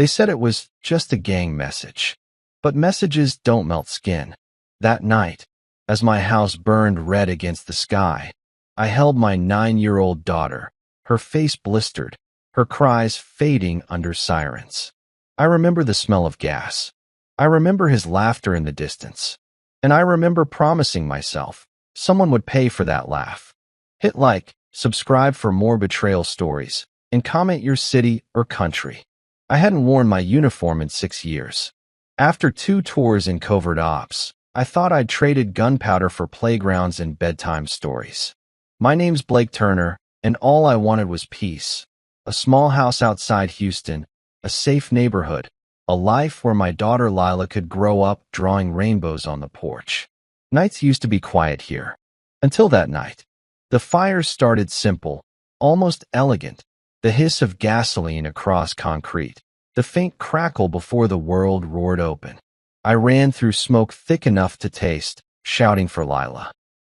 They said it was just a gang message. But messages don't melt skin. That night, as my house burned red against the sky, I held my 9-year-old daughter, her face blistered, her cries fading under sirens. I remember the smell of gas. I remember his laughter in the distance. And I remember promising myself someone would pay for that laugh. Hit like, subscribe for more betrayal stories, and comment your city or country. I hadn't worn my uniform in 6 years. After 2 tours in covert ops, I thought I'd traded gunpowder for playgrounds and bedtime stories. My name's Blake Turner, and all I wanted was peace. A small house outside Houston, a safe neighborhood, a life where my daughter Lila could grow up drawing rainbows on the porch. Nights used to be quiet here. Until that night. The fires started simple, almost elegant. The hiss of gasoline across concrete. The faint crackle before the world roared open. I ran through smoke thick enough to taste, shouting for Lila.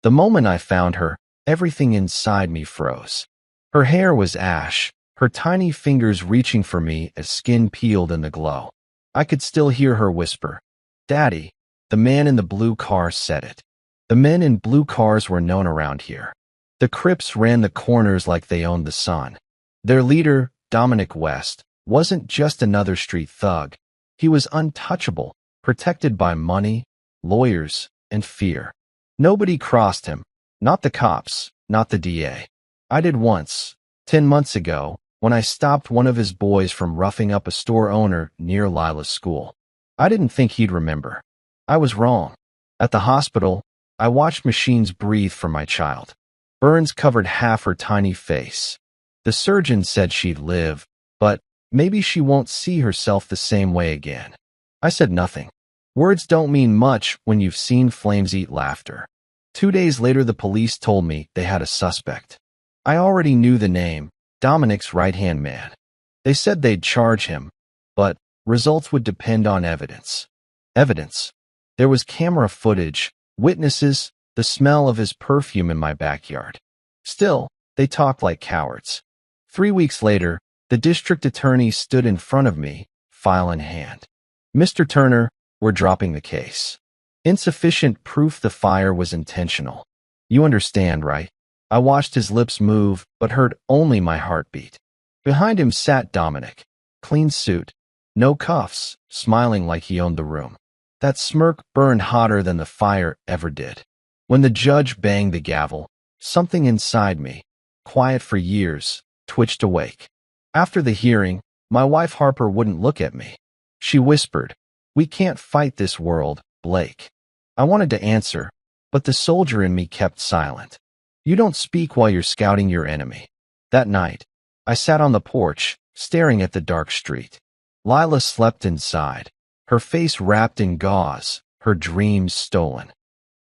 The moment I found her, everything inside me froze. Her hair was ash, her tiny fingers reaching for me as skin peeled in the glow. I could still hear her whisper, "Daddy." The man in the blue car said it. The men in blue cars were known around here. The Crips ran the corners like they owned the sun. Their leader, Dominic West, wasn't just another street thug. He was untouchable, protected by money, lawyers, and fear. Nobody crossed him. Not the cops, not the DA. I did once, 10 months ago, when I stopped one of his boys from roughing up a store owner near Lila's school. I didn't think he'd remember. I was wrong. At the hospital, I watched machines breathe for my child. Burns covered half her tiny face. The surgeon said she'd live, but maybe she won't see herself the same way again. I said nothing. Words don't mean much when you've seen flames eat laughter. 2 days later, the police told me they had a suspect. I already knew the name, Dominic's right-hand man. They said they'd charge him, but results would depend on evidence. Evidence. There was camera footage, witnesses, the smell of his perfume in my backyard. Still, they talked like cowards. 3 weeks later, the district attorney stood in front of me, file in hand. "Mr. Turner, we're dropping the case. Insufficient proof the fire was intentional. You understand, right?" I watched his lips move, but heard only my heartbeat. Behind him sat Dominic. Clean suit, no cuffs, smiling like he owned the room. That smirk burned hotter than the fire ever did. When the judge banged the gavel, something inside me, quiet for years, twitched awake. After the hearing, my wife Harper wouldn't look at me. She whispered, "We can't fight this world, Blake." I wanted to answer, but the soldier in me kept silent. You don't speak while you're scouting your enemy. That night, I sat on the porch, staring at the dark street. Lila slept inside, her face wrapped in gauze, her dreams stolen.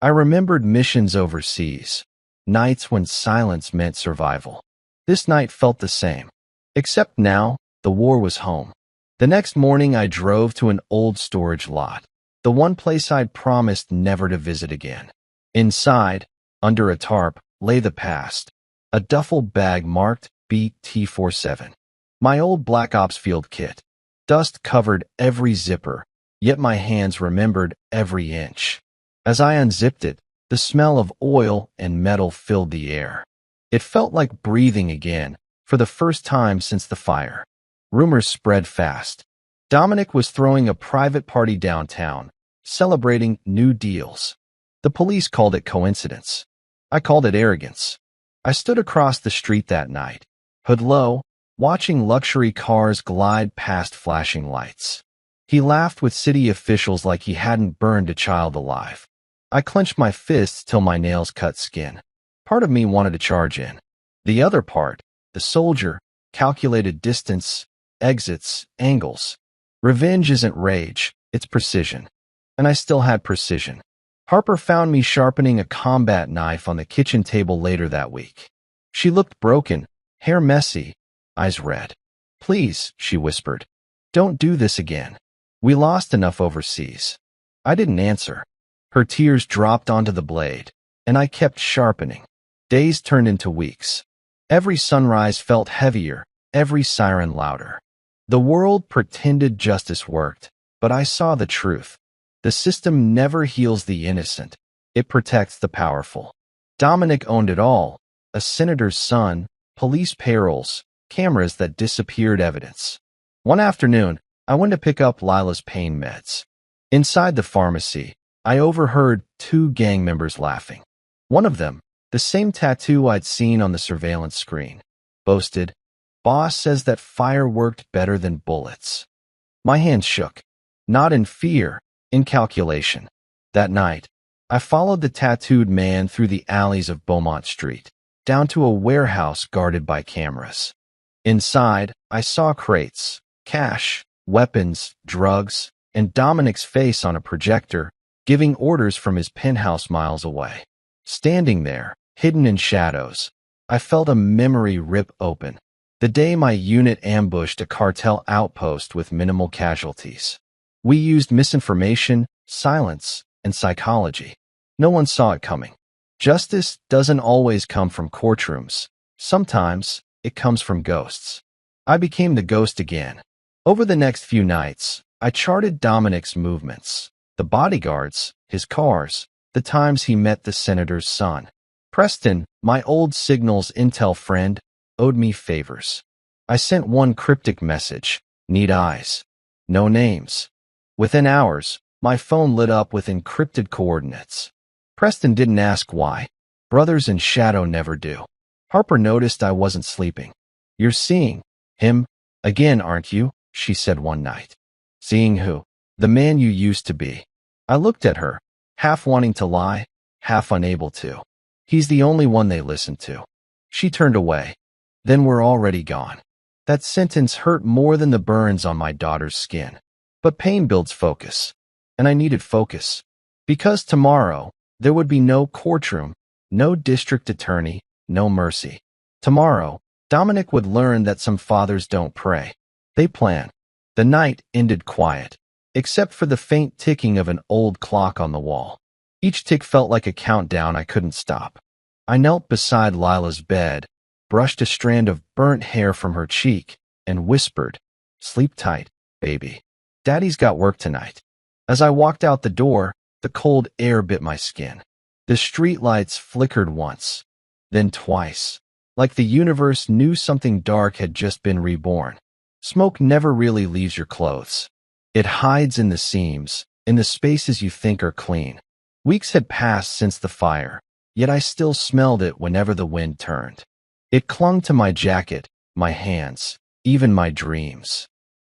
I remembered missions overseas, nights when silence meant survival. This night felt the same. Except now, the war was home. The next morning, I drove to an old storage lot, the one place I'd promised never to visit again. Inside, under a tarp, lay the past, a duffel bag marked BT-47. My old Black Ops field kit. Dust covered every zipper, yet my hands remembered every inch. As I unzipped it, the smell of oil and metal filled the air. It felt like breathing again, for the first time since the fire. Rumors spread fast. Dominic was throwing a private party downtown, celebrating new deals. The police called it coincidence. I called it arrogance. I stood across the street that night, hood low, watching luxury cars glide past flashing lights. He laughed with city officials like he hadn't burned a child alive. I clenched my fists till my nails cut skin. Part of me wanted to charge in. The other part, the soldier, calculated distance, exits, angles. Revenge isn't rage, it's precision. And I still had precision. Harper found me sharpening a combat knife on the kitchen table later that week. She looked broken, hair messy, eyes red. "Please," she whispered, "don't do this again. We lost enough overseas." I didn't answer. Her tears dropped onto the blade, and I kept sharpening. Days turned into weeks. Every sunrise felt heavier, every siren louder. The world pretended justice worked, but I saw the truth. The system never heals the innocent. It protects the powerful. Dominic owned it all: a senator's son, police payrolls, cameras that disappeared evidence. One afternoon, I went to pick up Lila's pain meds. Inside the pharmacy, I overheard two gang members laughing. One of them, the same tattoo I'd seen on the surveillance screen, boasted, "Boss says that fire worked better than bullets." My hands shook, not in fear, in calculation. That night, I followed the tattooed man through the alleys of Beaumont Street, down to a warehouse guarded by cameras. Inside, I saw crates, cash, weapons, drugs, and Dominic's face on a projector, giving orders from his penthouse miles away. Standing there, hidden in shadows, I felt a memory rip open. The day my unit ambushed a cartel outpost with minimal casualties. We used misinformation, silence, and psychology. No one saw it coming. Justice doesn't always come from courtrooms. Sometimes, it comes from ghosts. I became the ghost again. Over the next few nights, I charted Dominic's movements, the bodyguards, his cars, the times he met the senator's son. Preston, my old signals intel friend, owed me favors. I sent one cryptic message: "Need eyes." No names. Within hours, my phone lit up with encrypted coordinates. Preston didn't ask why. Brothers in shadow never do. Harper noticed I wasn't sleeping. "You're seeing him again, aren't you?" she said one night. "Seeing who?" "The man you used to be." I looked at her, half wanting to lie, half unable to. "He's the only one they listen to." She turned away. "Then we're already gone." That sentence hurt more than the burns on my daughter's skin. But pain builds focus. And I needed focus. Because tomorrow, there would be no courtroom, no district attorney, no mercy. Tomorrow, Dominic would learn that some fathers don't pray. They plan. The night ended quiet, except for the faint ticking of an old clock on the wall. Each tick felt like a countdown I couldn't stop. I knelt beside Lila's bed, brushed a strand of burnt hair from her cheek, and whispered, "Sleep tight, baby. Daddy's got work tonight." As I walked out the door, the cold air bit my skin. The streetlights flickered once, then twice, like the universe knew something dark had just been reborn. Smoke never really leaves your clothes. It hides in the seams, in the spaces you think are clean. Weeks had passed since the fire, yet I still smelled it whenever the wind turned. It clung to my jacket, my hands, even my dreams.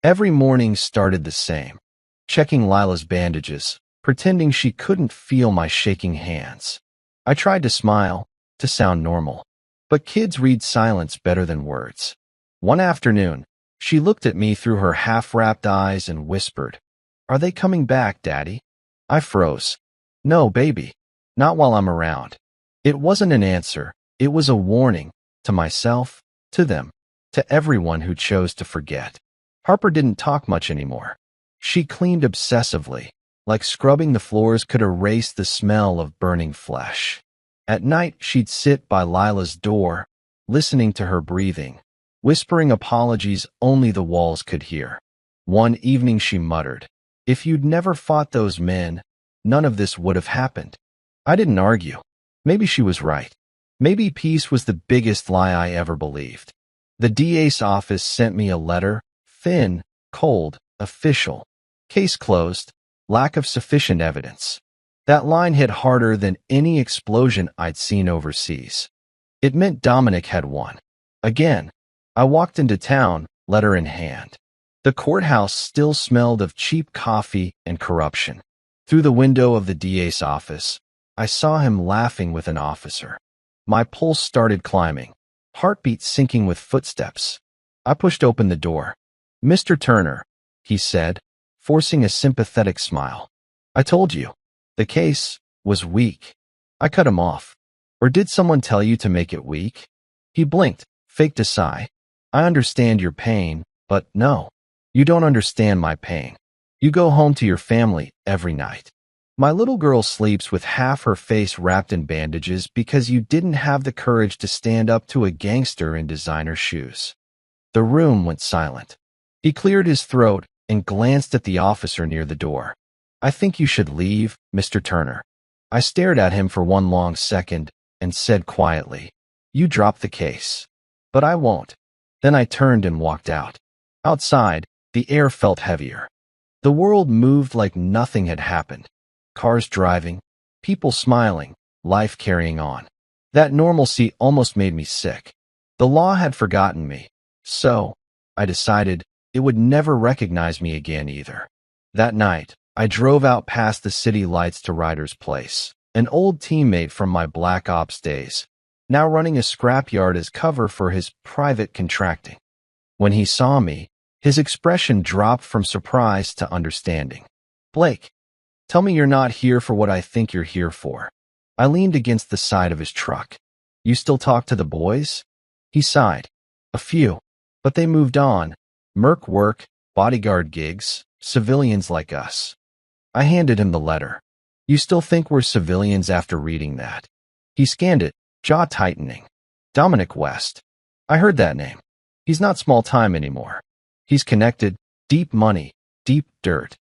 Every morning started the same. Checking Lila's bandages, pretending she couldn't feel my shaking hands. I tried to smile, to sound normal. But kids read silence better than words. One afternoon, she looked at me through her half-wrapped eyes and whispered, "Are they coming back, Daddy?" I froze. "No, baby. Not while I'm around." It wasn't an answer. It was a warning. To myself, to them, to everyone who chose to forget. Harper didn't talk much anymore. She cleaned obsessively, like scrubbing the floors could erase the smell of burning flesh. At night, she'd sit by Lila's door, listening to her breathing, whispering apologies only the walls could hear. One evening she muttered, "If you'd never fought those men, none of this would have happened." I didn't argue. Maybe she was right. Maybe peace was the biggest lie I ever believed. The DA's office sent me a letter, thin, cold, official. Case closed, lack of sufficient evidence. That line hit harder than any explosion I'd seen overseas. It meant Dominic had won. Again, I walked into town, letter in hand. The courthouse still smelled of cheap coffee and corruption. Through the window of the DA's office, I saw him laughing with an officer. My pulse started climbing, heartbeat syncing with footsteps. I pushed open the door. "Mr. Turner," he said, forcing a sympathetic smile. "I told you. The case was weak." I cut him off. "Or did someone tell you to make it weak?" He blinked, faked a sigh. "I understand your pain, but no. You don't understand my pain. You go home to your family every night. My little girl sleeps with half her face wrapped in bandages because you didn't have the courage to stand up to a gangster in designer shoes." The room went silent. He cleared his throat and glanced at the officer near the door. I think you should leave, Mr. Turner. I stared at him for one long second and said quietly, you drop the case. But I won't. Then I turned and walked out. Outside, the air felt heavier. The world moved like nothing had happened. Cars driving, people smiling, life carrying on. That normalcy almost made me sick. The law had forgotten me. So, I decided it would never recognize me again either. That night, I drove out past the city lights to Ryder's place, an old teammate from my Black Ops days, now running a scrapyard as cover for his private contracting. When he saw me, his expression dropped from surprise to understanding. Blake, tell me you're not here for what I think you're here for. I leaned against the side of his truck. You still talk to the boys? He sighed. A few, but they moved on. Merc work, bodyguard gigs, civilians like us. I handed him the letter. You still think we're civilians after reading that? He scanned it, jaw tightening. Dominic West. I heard that name. He's not small time anymore. He's connected, deep money, deep dirt.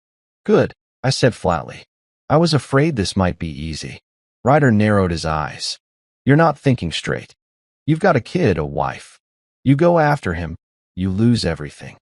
Good, I said flatly. I was afraid this might be easy. Ryder narrowed his eyes. You're not thinking straight. You've got a kid, a wife. You go after him, you lose everything.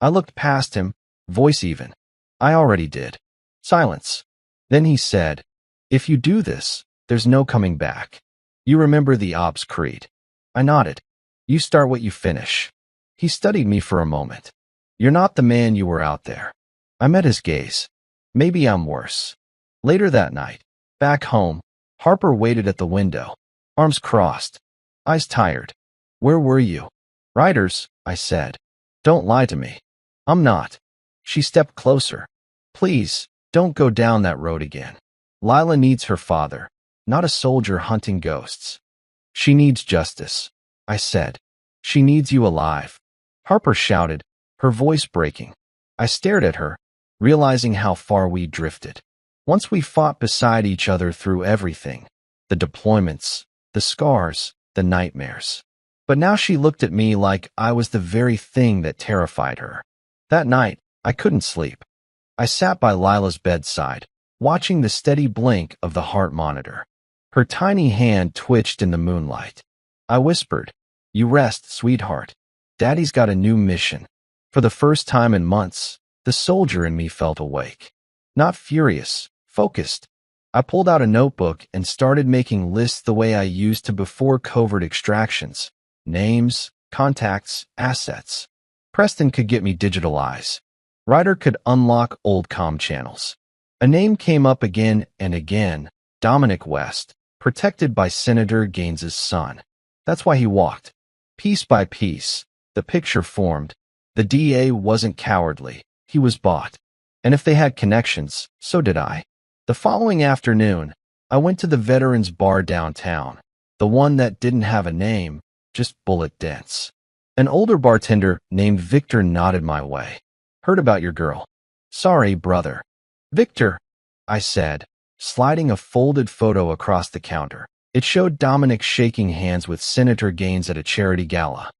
I looked past him, voice even. I already did. Silence. Then he said, if you do this, there's no coming back. You remember the Ops creed. I nodded. You start what you finish. He studied me for a moment. You're not the man you were out there. I met his gaze. Maybe I'm worse. Later that night, back home, Harper waited at the window, arms crossed, eyes tired. Where were you? Ryder's, I said. Don't lie to me. I'm not. She stepped closer. Please, don't go down that road again. Lila needs her father, not a soldier hunting ghosts. She needs justice, I said. She needs you alive. Harper shouted, her voice breaking. I stared at her, realizing how far we drifted. Once we fought beside each other through everything, the deployments, the scars, the nightmares. But now she looked at me like I was the very thing that terrified her. That night, I couldn't sleep. I sat by Lila's bedside, watching the steady blink of the heart monitor. Her tiny hand twitched in the moonlight. I whispered, you rest, sweetheart. Daddy's got a new mission. For the first time in months, the soldier in me felt awake. Not furious, focused. I pulled out a notebook and started making lists the way I used to before covert extractions. Names, contacts, assets. Preston could get me digital eyes. Ryder could unlock old comm channels. A name came up again and again, Dominic West, protected by Senator Gaines's son. That's why he walked. Piece by piece, the picture formed. The DA wasn't cowardly. He was bought. And if they had connections, so did I. The following afternoon, I went to the Veterans Bar downtown, the one that didn't have a name, just bullet dents. An older bartender named Victor nodded my way. Heard about your girl. Sorry, brother. Victor, I said, sliding a folded photo across the counter. It showed Dominic shaking hands with Senator Gaines at a charity gala.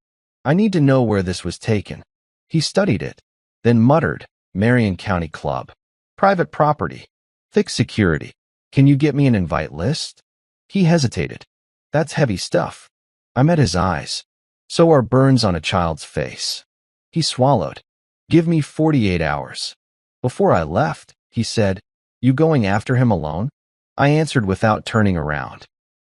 I need to know where this was taken. He studied it, then muttered, Marion County Club. Private property. Thick security. Can you get me an invite list? He hesitated. That's heavy stuff. I met his eyes. So are burns on a child's face. He swallowed. Give me 48 hours. Before I left, he said, you going after him alone? I answered without turning around.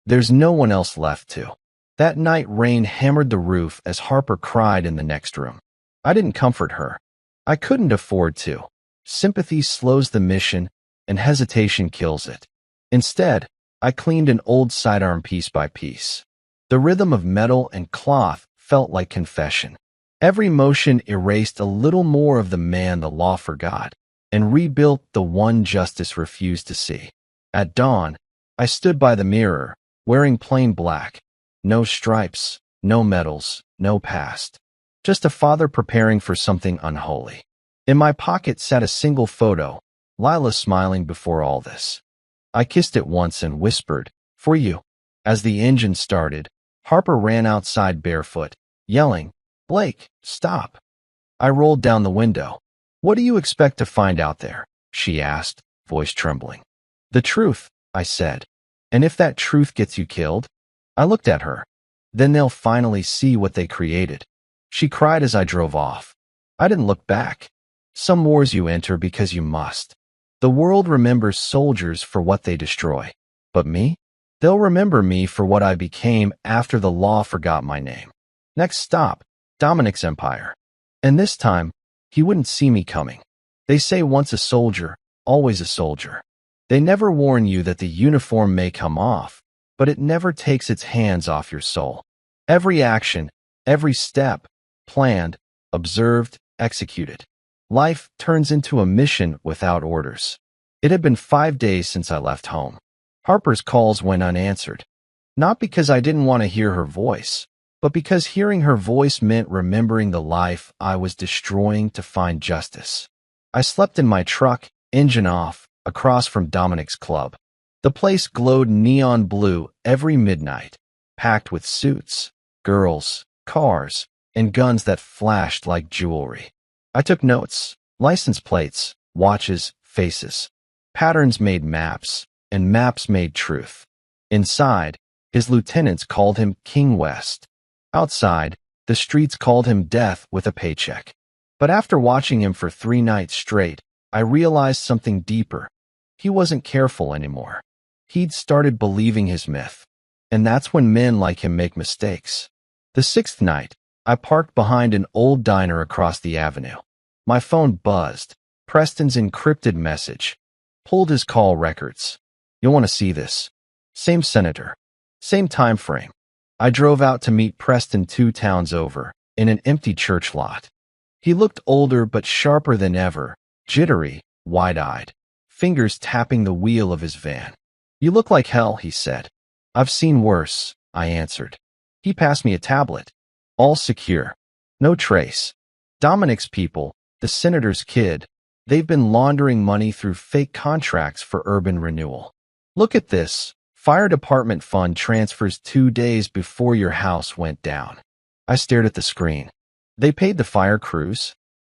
There's no one else left to. That night rain hammered the roof as Harper cried in the next room. I didn't comfort her. I couldn't afford to. Sympathy slows the mission, and hesitation kills it. Instead, I cleaned an old sidearm piece by piece. The rhythm of metal and cloth felt like confession. Every motion erased a little more of the man the law forgot, and rebuilt the one justice refused to see. At dawn, I stood by the mirror, wearing plain black. No stripes, no medals, no past. Just a father preparing for something unholy. In my pocket sat a single photo, Lila smiling before all this. I kissed it once and whispered, for you. As the engine started, Harper ran outside barefoot, yelling, Blake, stop. I rolled down the window. What do you expect to find out there? She asked, voice trembling. The truth, I said. And if that truth gets you killed? I looked at her. Then they'll finally see what they created. She cried as I drove off. I didn't look back. Some wars you enter because you must. The world remembers soldiers for what they destroy. But me? They'll remember me for what I became after the law forgot my name. Next stop, Dominic's empire. And this time, he wouldn't see me coming. They say once a soldier, always a soldier. They never warn you that the uniform may come off, but it never takes its hands off your soul. Every action, every step, planned, observed, executed. Life turns into a mission without orders. It had been 5 days since I left home. Harper's calls went unanswered. Not because I didn't want to hear her voice, but because hearing her voice meant remembering the life I was destroying to find justice. I slept in my truck, engine off, across from Dominic's club. The place glowed neon blue every midnight, packed with suits, girls, cars, and guns that flashed like jewelry. I took notes, license plates, watches, faces. Patterns made maps, and maps made truth. Inside, his lieutenants called him King West. Outside, the streets called him Death with a paycheck. But after watching him for 3 nights straight, I realized something deeper. He wasn't careful anymore. He'd started believing his myth. And that's when men like him make mistakes. The 6th night, I parked behind an old diner across the avenue. My phone buzzed. Preston's encrypted message. Pulled his call records. You'll want to see this. Same senator. Same time frame. I drove out to meet Preston 2 towns over, in an empty church lot. He looked older but sharper than ever, jittery, wide-eyed, fingers tapping the wheel of his van. You look like hell, he said. I've seen worse, I answered. He passed me a tablet. All secure. No trace. Dominic's people, the senator's kid, they've been laundering money through fake contracts for urban renewal. Look at this. Fire department fund transfers 2 days before your house went down. I stared at the screen. They paid the fire crews,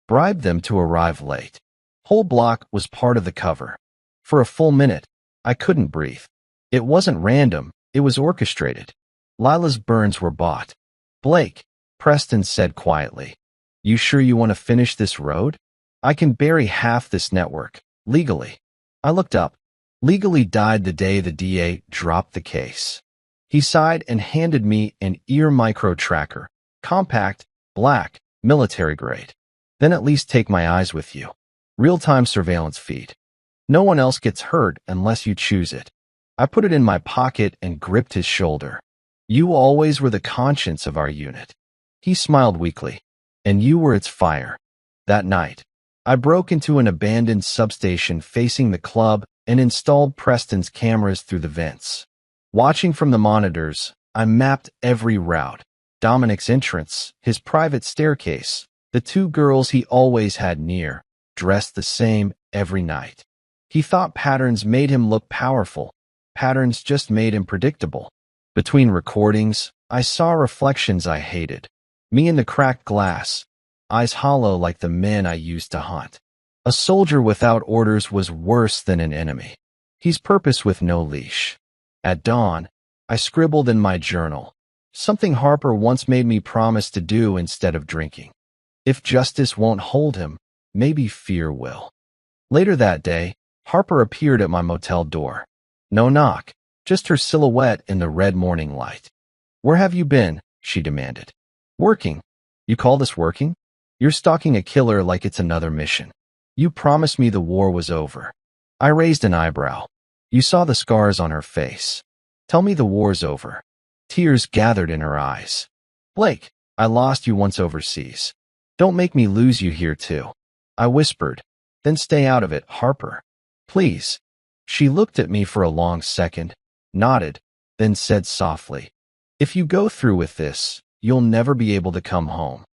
bribed them to arrive late. Whole block was part of the cover. For a full minute, I couldn't breathe. It wasn't random, it was orchestrated. Lila's burns were bought. Blake, Preston said quietly. You sure you want to finish this road? I can bury half this network, legally. I looked up. Legally died the day the DA dropped the case. He sighed and handed me an ear micro tracker, compact, black, military grade. Then at least take my eyes with you. Real-time surveillance feed. No one else gets hurt unless you choose it. I put it in my pocket and gripped his shoulder. You always were the conscience of our unit. He smiled weakly. And you were its fire. That night, I broke into an abandoned substation facing the club and installed Preston's cameras through the vents. Watching from the monitors, I mapped every route. Dominic's entrance, his private staircase, the 2 girls he always had near, dressed the same every night. He thought patterns made him look powerful. Patterns just made him predictable. Between recordings, I saw reflections I hated. Me in the cracked glass, eyes hollow like the men I used to hunt. A soldier without orders was worse than an enemy. He's purpose with no leash. At dawn, I scribbled in my journal, something Harper once made me promise to do instead of drinking. If justice won't hold him, maybe fear will. Later that day, Harper appeared at my motel door. No knock, just her silhouette in the red morning light. Where have you been? She demanded. Working. You call this working? You're stalking a killer like it's another mission. You promised me the war was over. I raised an eyebrow. You saw the scars on her face. Tell me the war's over. Tears gathered in her eyes. Blake, I lost you once overseas. Don't make me lose you here too. I whispered. Then stay out of it, Harper. Please. She looked at me for a long second, nodded, then said softly, if you go through with this, you'll never be able to come home.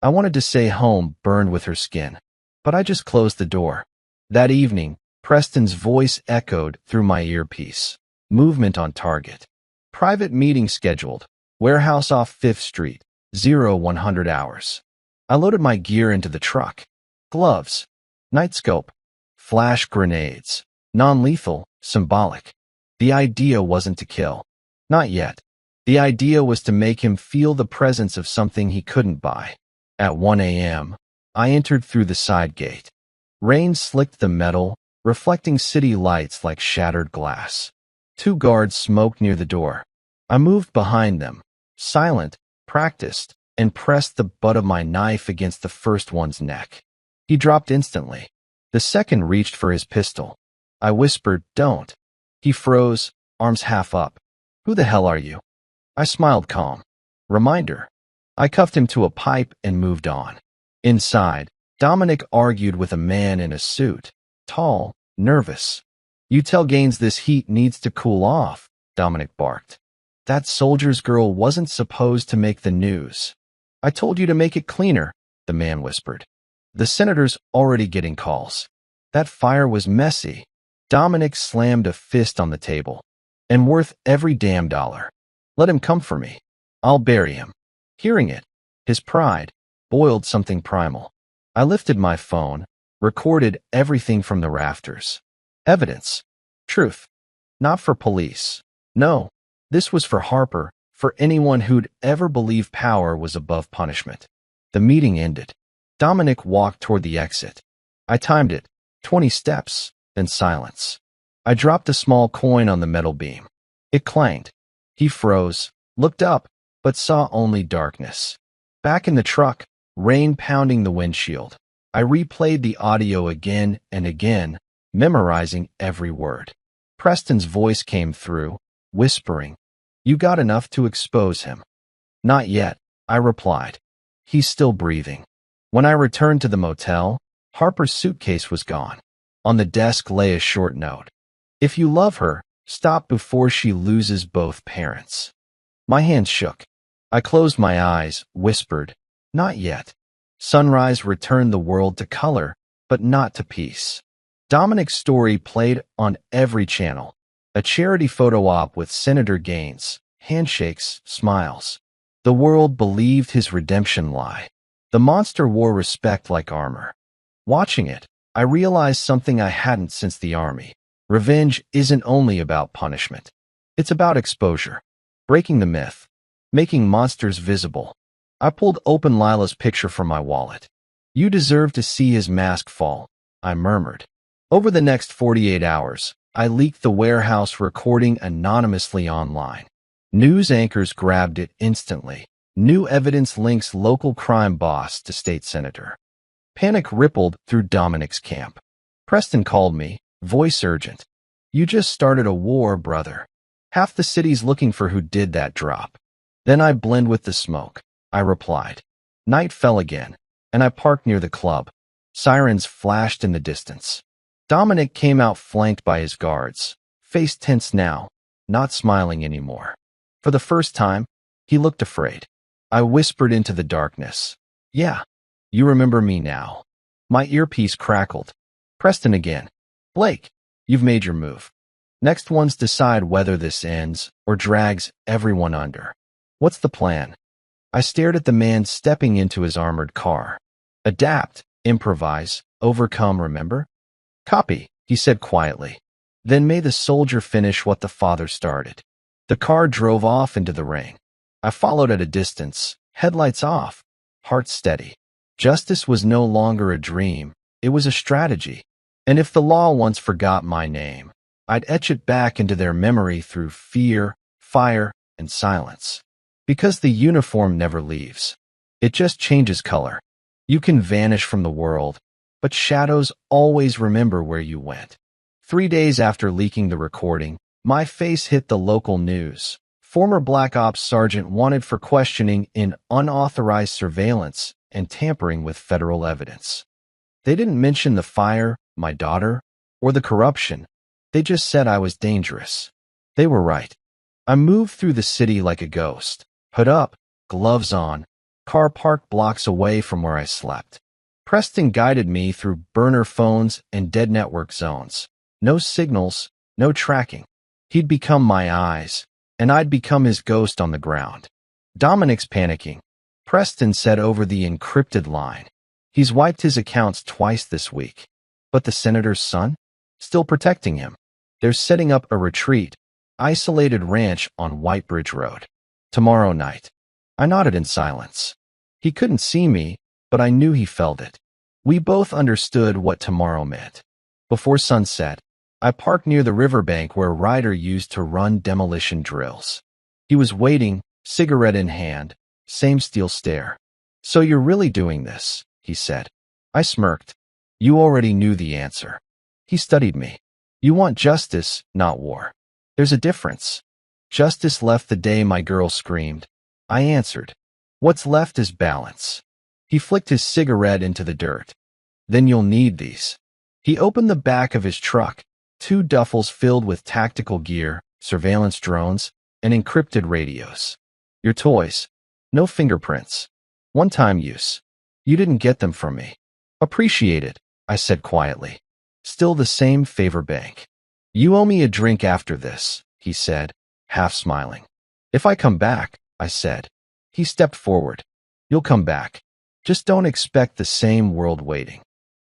I wanted to say home burned with her skin, but I just closed the door. That evening, Preston's voice echoed through my earpiece. Movement on target. Private meeting scheduled. Warehouse off 5th Street. 0100 hours. I loaded my gear into the truck. Gloves, night scope, flash grenades, non-lethal, symbolic. The idea wasn't to kill. Not yet. The idea was to make him feel the presence of something he couldn't buy. At 1 a.m., I entered through the side gate. Rain slicked the metal, reflecting city lights like shattered glass. 2 guards smoked near the door. I moved behind them, silent, practiced, and pressed the butt of my knife against the first one's neck. He dropped instantly. The second reached for his pistol. I whispered, "Don't." He froze, arms half up. "Who the hell are you?" I smiled calm. Reminder. I cuffed him to a pipe and moved on. Inside, Dominic argued with a man in a suit. Tall, nervous. "You tell Gaines this heat needs to cool off," Dominic barked. "That soldier's girl wasn't supposed to make the news." "I told you to make it cleaner," the man whispered. "The senator's already getting calls." "That fire was messy." Dominic slammed a fist on the table. "And worth every damn dollar. Let him come for me. I'll bury him." Hearing it, his pride boiled something primal. I lifted my phone, recorded everything from the rafters. Evidence. Truth. Not for police. No, this was for Harper, for anyone who'd ever believed power was above punishment. The meeting ended. Dominic walked toward the exit. I timed it, 20 steps, then silence. I dropped a small coin on the metal beam. It clanged. He froze, looked up, but saw only darkness. Back in the truck, rain pounding the windshield. I replayed the audio again and again, memorizing every word. Preston's voice came through, whispering, "You got enough to expose him." "Not yet," I replied. "He's still breathing." When I returned to the motel, Harper's suitcase was gone. On the desk lay a short note. "If you love her, stop before she loses both parents." My hands shook. I closed my eyes, whispered, "Not yet." Sunrise returned the world to color, but not to peace. Dominic's story played on every channel. A charity photo op with Senator Gaines, handshakes, smiles. The world believed his redemption lie. The monster wore respect like armor. Watching it, I realized something I hadn't since the army. Revenge isn't only about punishment. It's about exposure. Breaking the myth. Making monsters visible. I pulled open Lila's picture from my wallet. "You deserve to see his mask fall," I murmured. Over the next 48 hours, I leaked the warehouse recording anonymously online. News anchors grabbed it instantly. New evidence links local crime boss to state senator. Panic rippled through Dominic's camp. Preston called me, voice urgent. "You just started a war, brother. Half the city's looking for who did that drop." "Then I blend with the smoke," I replied. Night fell again, and I parked near the club. Sirens flashed in the distance. Dominic came out flanked by his guards, face tense now, not smiling anymore. For the first time, he looked afraid. I whispered into the darkness, "Yeah, you remember me now." My earpiece crackled. Preston again. "Blake, you've made your move. Next one's decide whether this ends or drags everyone under. What's the plan?" I stared at the man stepping into his armored car. "Adapt, improvise, overcome, remember?" "Copy," he said quietly. "Then may the soldier finish what the father started." The car drove off into the rain. I followed at a distance, headlights off, heart steady. Justice was no longer a dream, it was a strategy. And if the law once forgot my name, I'd etch it back into their memory through fear, fire, and silence. Because the uniform never leaves. It just changes color. You can vanish from the world, but shadows always remember where you went. 3 days after leaking the recording, my face hit the local news. Former Black Ops Sergeant wanted for questioning in unauthorized surveillance and tampering with federal evidence. They didn't mention the fire, my daughter, or the corruption. They just said I was dangerous. They were right. I moved through the city like a ghost. Hood up, gloves on, car parked blocks away from where I slept. Preston guided me through burner phones and dead network zones. No signals, no tracking. He'd become my eyes, and I'd become his ghost on the ground. Dominic's panicking. Preston said over the encrypted line. He's wiped his accounts twice this week. But the senator's son? Still protecting him. They're setting up a retreat, isolated ranch on Whitebridge Road. Tomorrow night. I nodded in silence. He couldn't see me, but I knew he felt it. We both understood what tomorrow meant. Before sunset, I parked near the riverbank where Ryder used to run demolition drills. He was waiting, cigarette in hand, same steel stare. "So you're really doing this," he said. I smirked. "You already knew the answer." He studied me. "You want justice, not war. There's a difference. Justice left the day my girl screamed." I answered. "What's left is balance." He flicked his cigarette into the dirt. "Then you'll need these." He opened the back of his truck, 2 duffels filled with tactical gear, surveillance drones, and encrypted radios. "Your toys. No fingerprints. One-time use. You didn't get them from me." "Appreciate it," I said quietly. Still the same favor bank. "You owe me a drink after this," he said, half smiling. "If I come back," I said. He stepped forward. "You'll come back. Just don't expect the same world waiting."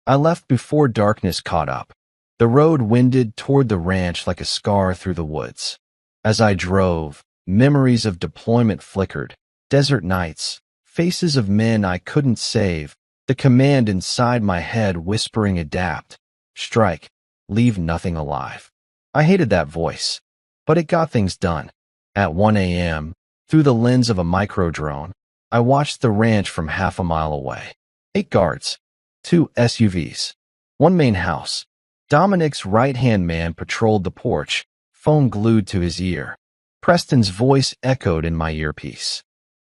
I left before darkness caught up. The road winded toward the ranch like a scar through the woods. As I drove, memories of deployment flickered, desert nights, faces of men I couldn't save, the command inside my head whispering adapt, strike, leave nothing alive. I hated that voice, but it got things done. At 1 a.m., through the lens of a microdrone, I watched the ranch from half a mile away. 8 guards, 2 SUVs, 1 main house. Dominic's right-hand man patrolled the porch, phone glued to his ear. Preston's voice echoed in my earpiece.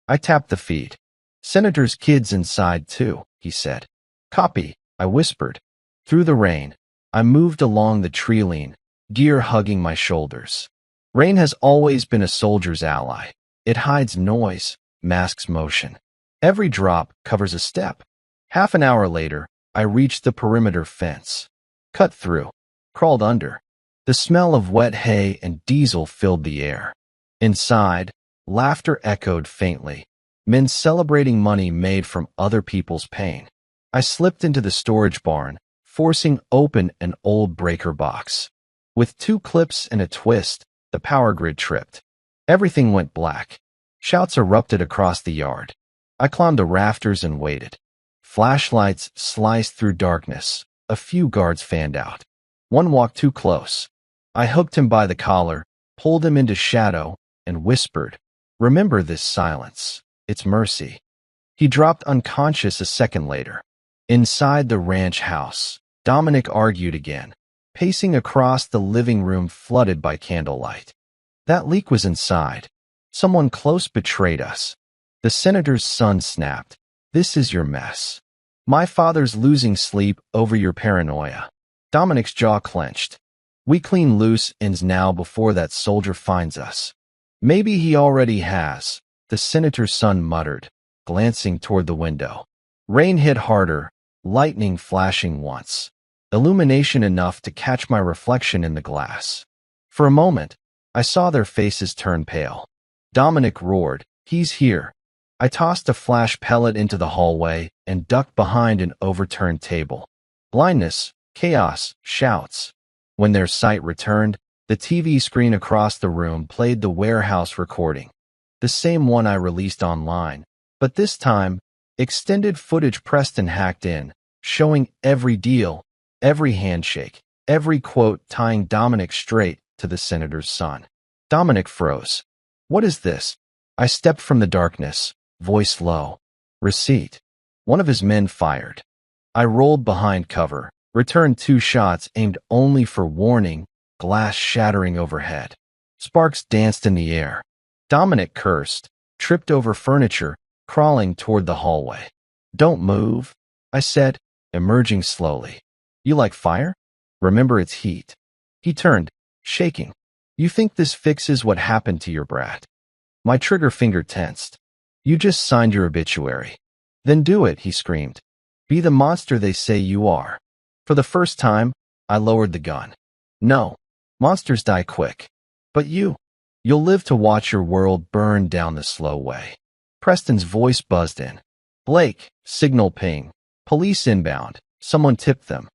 I tapped the feed. "Senator's kids inside too," he said. "Copy," I whispered. Through the rain, I moved along the tree line, gear hugging my shoulders. Rain has always been a soldier's ally. It hides noise, masks motion. Every drop covers a step. Half an hour later, I reached the perimeter fence. Cut through, crawled under. The smell of wet hay and diesel filled the air. Inside, laughter echoed faintly, men celebrating money made from other people's pain. I slipped into the storage barn, forcing open an old breaker box. With 2 clips and a twist, the power grid tripped. Everything went black. Shouts erupted across the yard. I climbed the rafters and waited. Flashlights sliced through darkness. A few guards fanned out. One walked too close. I hooked him by the collar, pulled him into shadow, and whispered, "Remember this silence. It's mercy." He dropped unconscious a second later. Inside the ranch house, Dominic argued again, pacing across the living room flooded by candlelight. That leak was inside. Someone close betrayed us. The senator's son snapped, "This is your mess. My father's losing sleep over your paranoia." Dominic's jaw clenched. "We clean loose ends now before that soldier finds us." "Maybe he already has," the senator's son muttered, glancing toward the window. Rain hit harder, lightning flashing once. Illumination enough to catch my reflection in the glass. For a moment, I saw their faces turn pale. Dominic roared, "He's here." I tossed a flash pellet into the hallway and ducked behind an overturned table. Blindness, chaos, shouts. When their sight returned, the TV screen across the room played the warehouse recording. The same one I released online, but this time, extended footage Preston hacked in, showing every deal, every handshake, every quote tying Dominic straight to the senator's son. Dominic froze. "What is this?" I stepped from the darkness, voice low. "Receipt." One of his men fired. I rolled behind cover, returned 2 shots aimed only for warning, glass shattering overhead. Sparks danced in the air. Dominic cursed, tripped over furniture, crawling toward the hallway. "Don't move," I said, emerging slowly. "You like fire? Remember its heat." He turned, shaking. "You think this fixes what happened to your brat?" My trigger finger tensed. "You just signed your obituary." "Then do it," he screamed. "Be the monster they say you are." For the first time, I lowered the gun. "No, monsters die quick. But you'll live to watch your world burn down the slow way." Preston's voice buzzed in. Blake, signal ping. Police inbound. Someone tipped them.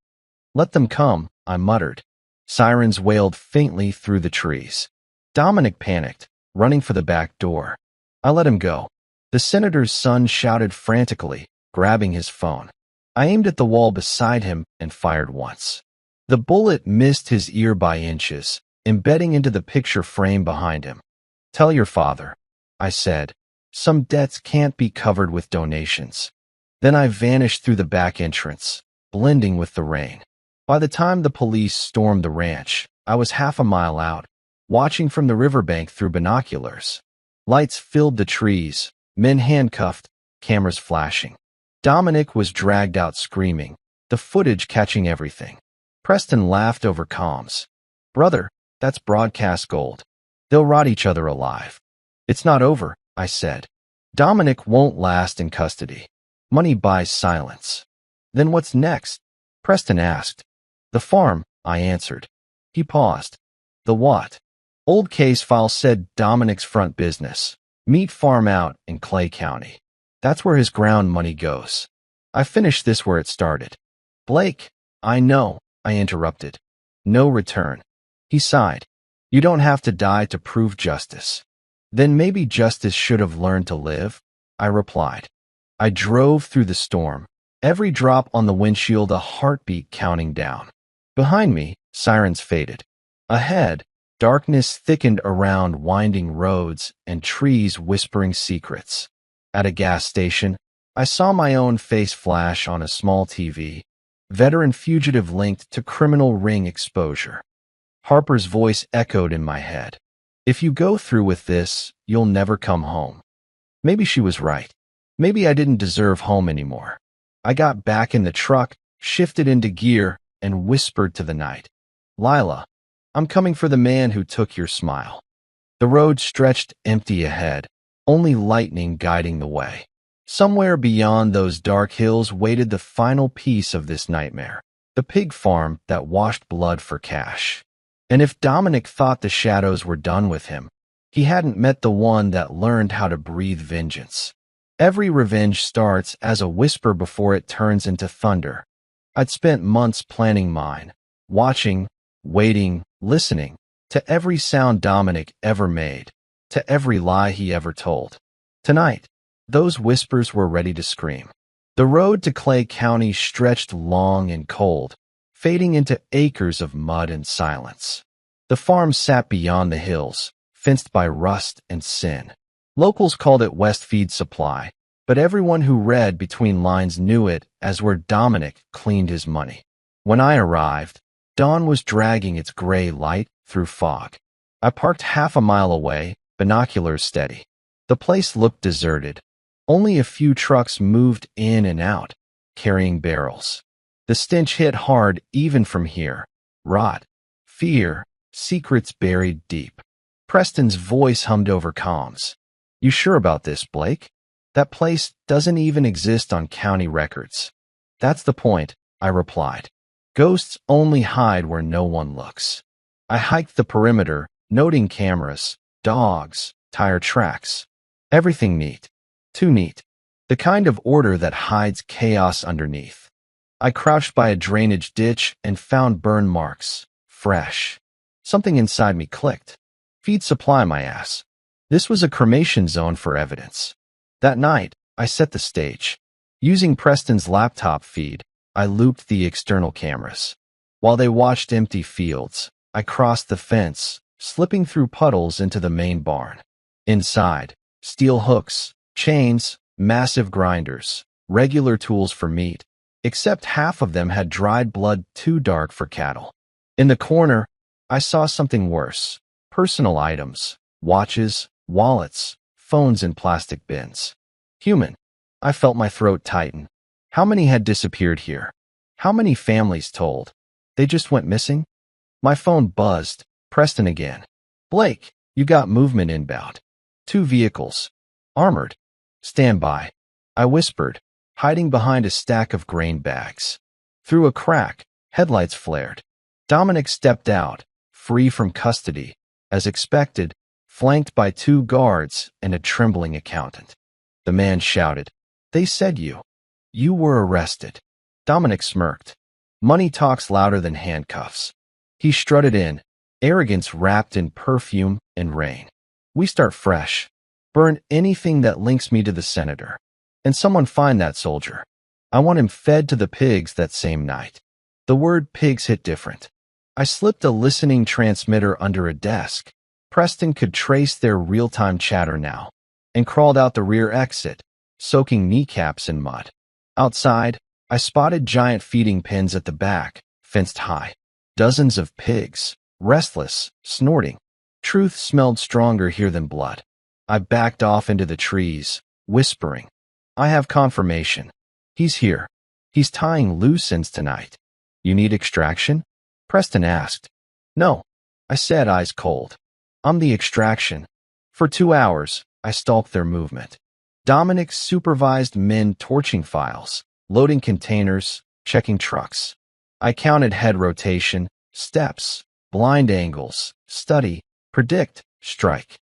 Let them come, I muttered. Sirens wailed faintly through the trees. Dominic panicked, running for the back door. I let him go. The senator's son shouted frantically, grabbing his phone. I aimed at the wall beside him and fired once. The bullet missed his ear by inches, embedding into the picture frame behind him. Tell your father, I said. Some debts can't be covered with donations. Then I vanished through the back entrance, blending with the rain. By the time the police stormed the ranch, I was half a mile out, watching from the riverbank through binoculars. Lights filled the trees, men handcuffed, cameras flashing. Dominic was dragged out screaming, the footage catching everything. Preston laughed over comms. Brother, that's broadcast gold. They'll rot each other alive. It's not over, I said. Dominic won't last in custody. Money buys silence. Then what's next? Preston asked. The farm, I answered. He paused. The what? Old case file said Dominic's front business. Meat farm out in Clay County. That's where his ground money goes. I finished this where it started. Blake, I know, I interrupted. No return. He sighed. You don't have to die to prove justice. Then maybe justice should have learned to live, I replied. I drove through the storm, every drop on the windshield a heartbeat counting down. Behind me, sirens faded. Ahead, darkness thickened around winding roads and trees whispering secrets. At a gas station, I saw my own face flash on a small TV, veteran fugitive linked to criminal ring exposure. Harper's voice echoed in my head. If you go through with this, you'll never come home. Maybe she was right. Maybe I didn't deserve home anymore. I got back in the truck, shifted into gear, and whispered to the night. Lila, I'm coming for the man who took your smile. The road stretched empty ahead, only lightning guiding the way. Somewhere beyond those dark hills waited the final piece of this nightmare, the pig farm that washed blood for cash. And if Dominic thought the shadows were done with him, he hadn't met the one that learned how to breathe vengeance. Every revenge starts as a whisper before it turns into thunder. I'd spent months planning mine, watching, waiting, listening, to every sound Dominic ever made, to every lie he ever told. Tonight, those whispers were ready to scream. The road to Clay County stretched long and cold, fading into acres of mud and silence. The farm sat beyond the hills, fenced by rust and sin. Locals called it West Feed Supply, but everyone who read between lines knew it as where Dominic cleaned his money. When I arrived, dawn was dragging its gray light through fog. I parked half a mile away, binoculars steady. The place looked deserted. Only a few trucks moved in and out, carrying barrels. The stench hit hard even from here. Rot, fear, secrets buried deep. Preston's voice hummed over comms. You sure about this, Blake? That place doesn't even exist on county records. That's the point, I replied. Ghosts only hide where no one looks. I hiked the perimeter, noting cameras, dogs, tire tracks. Everything neat. Too neat. The kind of order that hides chaos underneath. I crouched by a drainage ditch and found burn marks. Fresh. Something inside me clicked. Feed supply, my ass. This was a cremation zone for evidence. That night, I set the stage. Using Preston's laptop feed, I looped the external cameras. While they watched empty fields, I crossed the fence, slipping through puddles into the main barn. Inside, steel hooks, chains, massive grinders, regular tools for meat, except half of them had dried blood too dark for cattle. In the corner, I saw something worse. Personal items, watches, wallets, phones in plastic bins. Human. I felt my throat tighten. How many had disappeared here? How many families told? They just went missing? My phone buzzed. Preston again. Blake, you got movement inbound. 2 vehicles. Armored. Stand by. I whispered, hiding behind a stack of grain bags. Through a crack, headlights flared. Dominic stepped out, free from custody, as expected, flanked by 2 guards and a trembling accountant. The man shouted. They said you were arrested. Dominic smirked. Money talks louder than handcuffs. He strutted in, arrogance wrapped in perfume and rain. We start fresh. Burn anything that links me to the senator. And someone find that soldier. I want him fed to the pigs that same night. The word pigs hit different. I slipped a listening transmitter under a desk. Preston could trace their real-time chatter now, and crawled out the rear exit, soaking kneecaps in mud. Outside, I spotted giant feeding pens at the back, fenced high. Dozens of pigs, restless, snorting. Truth smelled stronger here than blood. I backed off into the trees, whispering, I have confirmation. He's here. He's tying loose ends tonight. You need extraction? Preston asked. No, I said, eyes cold. I'm the extraction. For 2 hours, I stalked their movement. Dominic supervised men torching files, loading containers, checking trucks. I counted head rotation, steps, blind angles, study, predict, strike.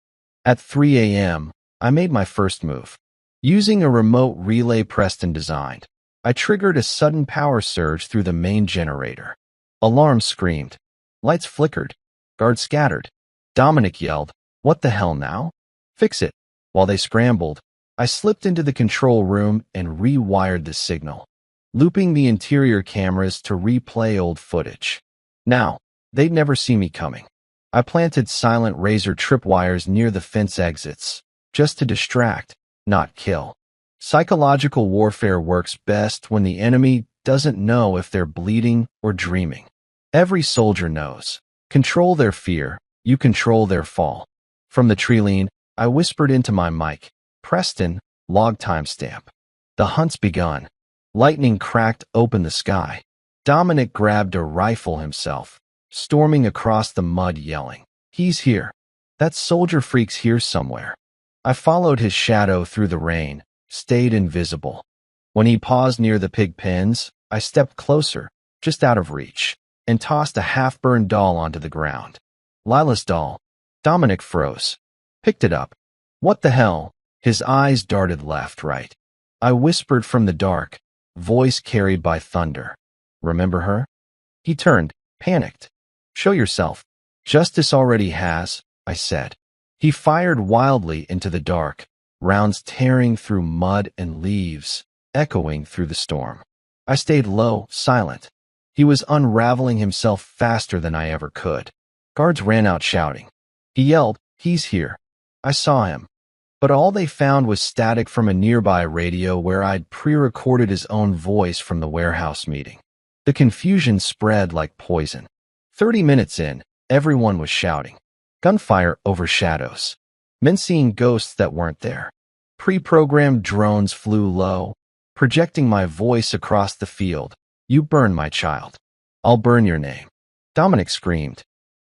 At 3 a.m., I made my first move. Using a remote relay Preston designed, I triggered a sudden power surge through the main generator. Alarms screamed. Lights flickered. Guards scattered. Dominic yelled, What the hell now? Fix it. While they scrambled, I slipped into the control room and rewired the signal, looping the interior cameras to replay old footage. Now, they'd never see me coming. I planted silent razor tripwires near the fence exits, just to distract, not kill. Psychological warfare works best when the enemy doesn't know if they're bleeding or dreaming. Every soldier knows. Control their fear, you control their fall. From the treeline, I whispered into my mic, Preston, log timestamp. The hunt's begun. Lightning cracked open the sky. Dominic grabbed a rifle himself, storming across the mud yelling, He's here. That soldier freak's here somewhere. I followed his shadow through the rain, stayed invisible. When he paused near the pig pens, I stepped closer, just out of reach, and tossed a half-burned doll onto the ground. Lila's doll. Dominic froze. Picked it up. What the hell? His eyes darted left, right. I whispered from the dark, voice carried by thunder. Remember her? He turned, panicked. Show yourself. Justice already has, I said. He fired wildly into the dark, rounds tearing through mud and leaves, echoing through the storm. I stayed low, silent. He was unraveling himself faster than I ever could. Guards ran out shouting. He yelled, He's here. I saw him. But all they found was static from a nearby radio where I'd pre-recorded his own voice from the warehouse meeting. The confusion spread like poison. 30 minutes in, everyone was shouting. Gunfire over shadows. Men seeing ghosts that weren't there. Pre-programmed drones flew low, projecting my voice across the field. You burn my child. I'll burn your name. Dominic screamed.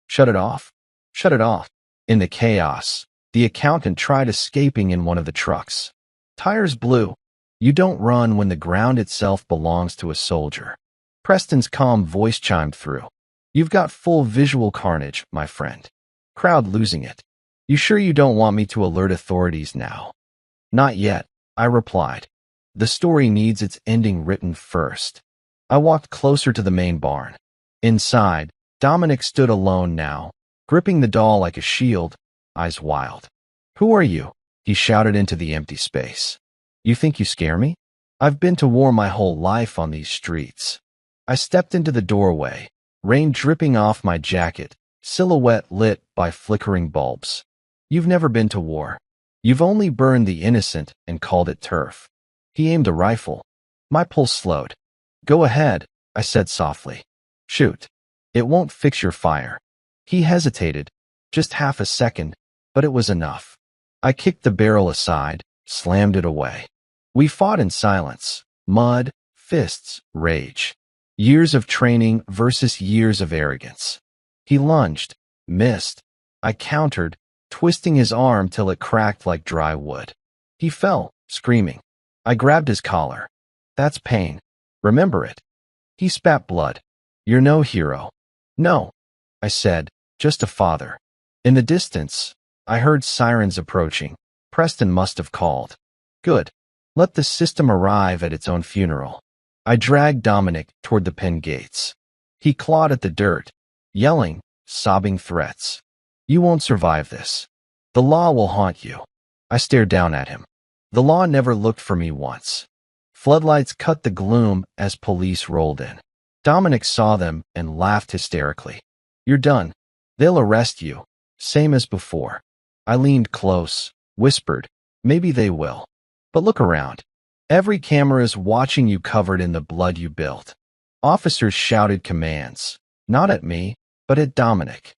Shut it off. Shut it off. In the chaos, the accountant tried escaping in one of the trucks. Tires blew. You don't run when the ground itself belongs to a soldier. Preston's calm voice chimed through. You've got full visual carnage, my friend. Crowd losing it. You sure you don't want me to alert authorities now? Not yet, I replied. The story needs its ending written first. I walked closer to the main barn. Inside, Dominic stood alone now, gripping the doll like a shield, eyes wild. Who are you? He shouted into the empty space. You think you scare me? I've been to war my whole life on these streets. I stepped into the doorway, rain dripping off my jacket, silhouette lit by flickering bulbs. You've never been to war. You've only burned the innocent and called it turf. He aimed a rifle. My pulse slowed. Go ahead, I said softly. Shoot. It won't fix your fire. He hesitated, just half a second, but it was enough. I kicked the barrel aside, slammed it away. We fought in silence. Mud, fists, rage. Years of training versus years of arrogance. He lunged, missed. I countered, twisting his arm till it cracked like dry wood. He fell, screaming. I grabbed his collar. That's pain. Remember it. He spat blood. You're no hero. No, I said, just a father. In the distance, I heard sirens approaching. Preston must have called. Good. Let the system arrive at its own funeral. I dragged Dominic toward the pen gates. He clawed at the dirt, yelling, sobbing threats. You won't survive this. The law will haunt you. I stared down at him. The law never looked for me once. Floodlights cut the gloom as police rolled in. Dominic saw them and laughed hysterically. You're done. They'll arrest you. Same as before. I leaned close, whispered, maybe they will. But look around. Every camera is watching you covered in the blood you built. Officers shouted commands, not at me, but at Dominic.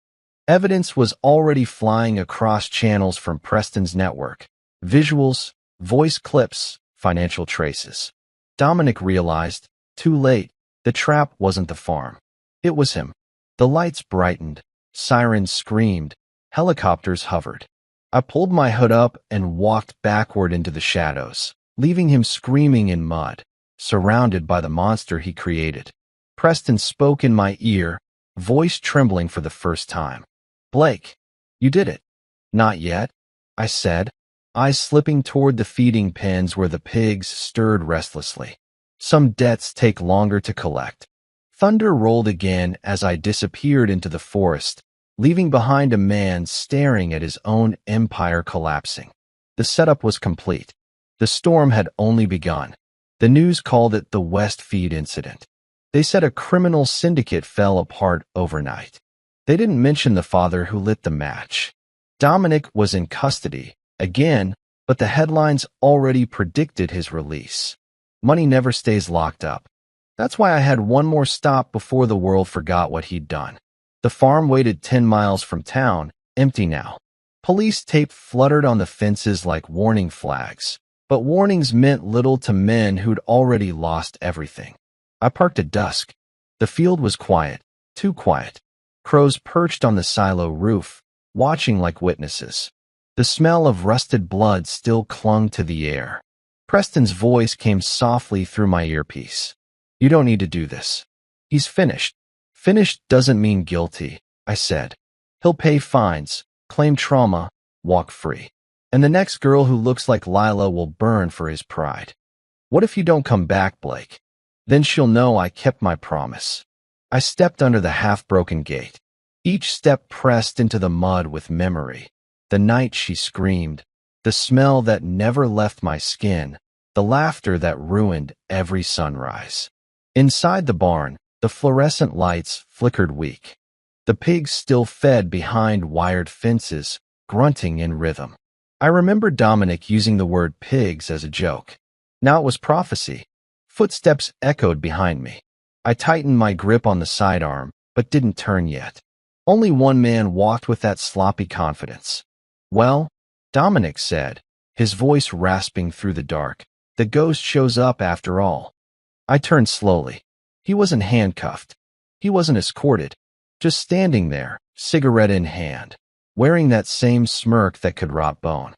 Evidence was already flying across channels from Preston's network. Visuals, voice clips, financial traces. Dominic realized, too late, the trap wasn't the farm. It was him. The lights brightened, sirens screamed, helicopters hovered. I pulled my hood up and walked backward into the shadows, leaving him screaming in mud, surrounded by the monster he created. Preston spoke in my ear, voice trembling for the first time. Blake, you did it. Not yet, I said, eyes slipping toward the feeding pens where the pigs stirred restlessly. Some debts take longer to collect. Thunder rolled again as I disappeared into the forest, leaving behind a man staring at his own empire collapsing. The setup was complete. The storm had only begun. The news called it the West Feed incident. They said a criminal syndicate fell apart overnight. They didn't mention the father who lit the match. Dominic was in custody, again, but the headlines already predicted his release. Money never stays locked up. That's why I had one more stop before the world forgot what he'd done. The farm waited 10 miles from town, empty now. Police tape fluttered on the fences like warning flags, but warnings meant little to men who'd already lost everything. I parked at dusk. The field was quiet, too quiet. Crows perched on the silo roof, watching like witnesses. The smell of rusted blood still clung to the air. Preston's voice came softly through my earpiece. You don't need to do this. He's finished. Finished doesn't mean guilty, I said. He'll pay fines, claim trauma, walk free. And the next girl who looks like Lila will burn for his pride. What if you don't come back, Blake? Then she'll know I kept my promise. I stepped under the half-broken gate. Each step pressed into the mud with memory. The night she screamed, the smell that never left my skin, the laughter that ruined every sunrise. Inside the barn, the fluorescent lights flickered weak. The pigs still fed behind wired fences, grunting in rhythm. I remember Dominic using the word pigs as a joke. Now it was prophecy. Footsteps echoed behind me. I tightened my grip on the sidearm, but didn't turn yet. Only one man walked with that sloppy confidence. Well, Dominic said, his voice rasping through the dark, the ghost shows up after all. I turned slowly. He wasn't handcuffed. He wasn't escorted. Just standing there, cigarette in hand, wearing that same smirk that could rot bone.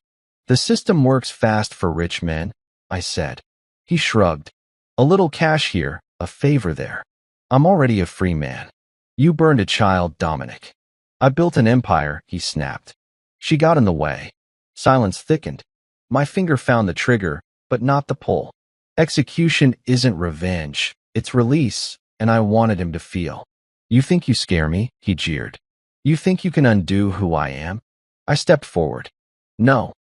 The system works fast for rich men, I said. He shrugged. A little cash here, a favor there. I'm already a free man. You burned a child, Dominic. I built an empire, he snapped. She got in the way. Silence thickened. My finger found the trigger, but not the pull. Execution isn't revenge, it's release, and I wanted him to feel. You think you scare me? He jeered. You think you can undo who I am? I stepped forward. No.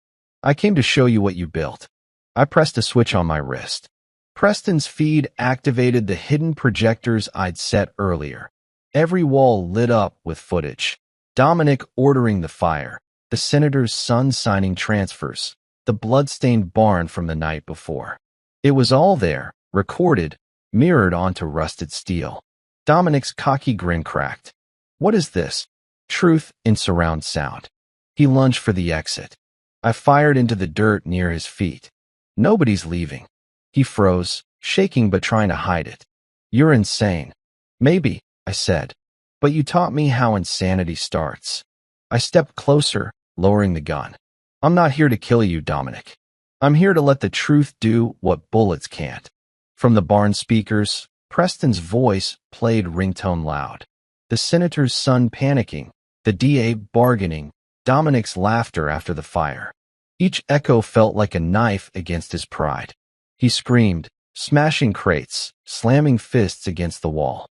I came to show you what you built. I pressed a switch on my wrist. Preston's feed activated the hidden projectors I'd set earlier. Every wall lit up with footage. Dominic ordering the fire, the senator's son signing transfers, the blood-stained barn from the night before. It was all there, recorded, mirrored onto rusted steel. Dominic's cocky grin cracked. What is this? Truth in surround sound. He lunged for the exit. I fired into the dirt near his feet. Nobody's leaving. He froze, shaking but trying to hide it. You're insane. Maybe, I said. But you taught me how insanity starts. I stepped closer, lowering the gun. I'm not here to kill you, Dominic. I'm here to let the truth do what bullets can't. From the barn speakers, Preston's voice played ringtone loud. The senator's son panicking, the DA bargaining, Dominic's laughter after the fire. Each echo felt like a knife against his pride. He screamed, smashing crates, slamming fists against the wall.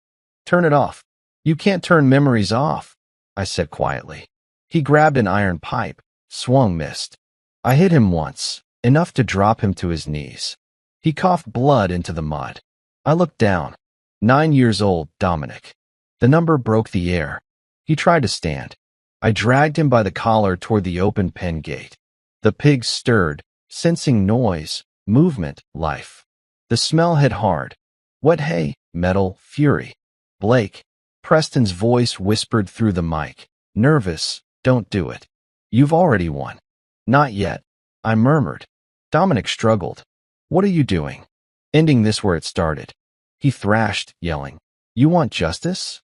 "Turn it off. You can't turn memories off," I said quietly. He grabbed an iron pipe, swung, missed. I hit him once, enough to drop him to his knees. He coughed blood into the mud. I looked down. 9 years old, Dominic. The number broke the air. He tried to stand. I dragged him by the collar toward the open pen gate. The pigs stirred, sensing noise, movement, life. The smell hit hard. Wet hay, metal, fury. "Blake," Preston's voice whispered through the mic. "Nervous, don't do it. You've already won." "Not yet," I murmured. Dominic struggled. "What are you doing?" "Ending this where it started." He thrashed, yelling, "You want justice?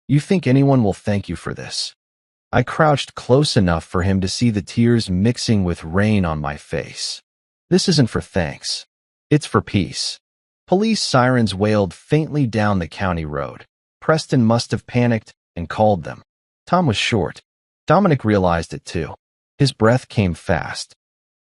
You think anyone will thank you for this?" I crouched close enough for him to see the tears mixing with rain on my face. "This isn't for thanks. It's for peace." Police sirens wailed faintly down the county road. Preston must have panicked and called them. Tom was short. Dominic realized it too. His breath came fast.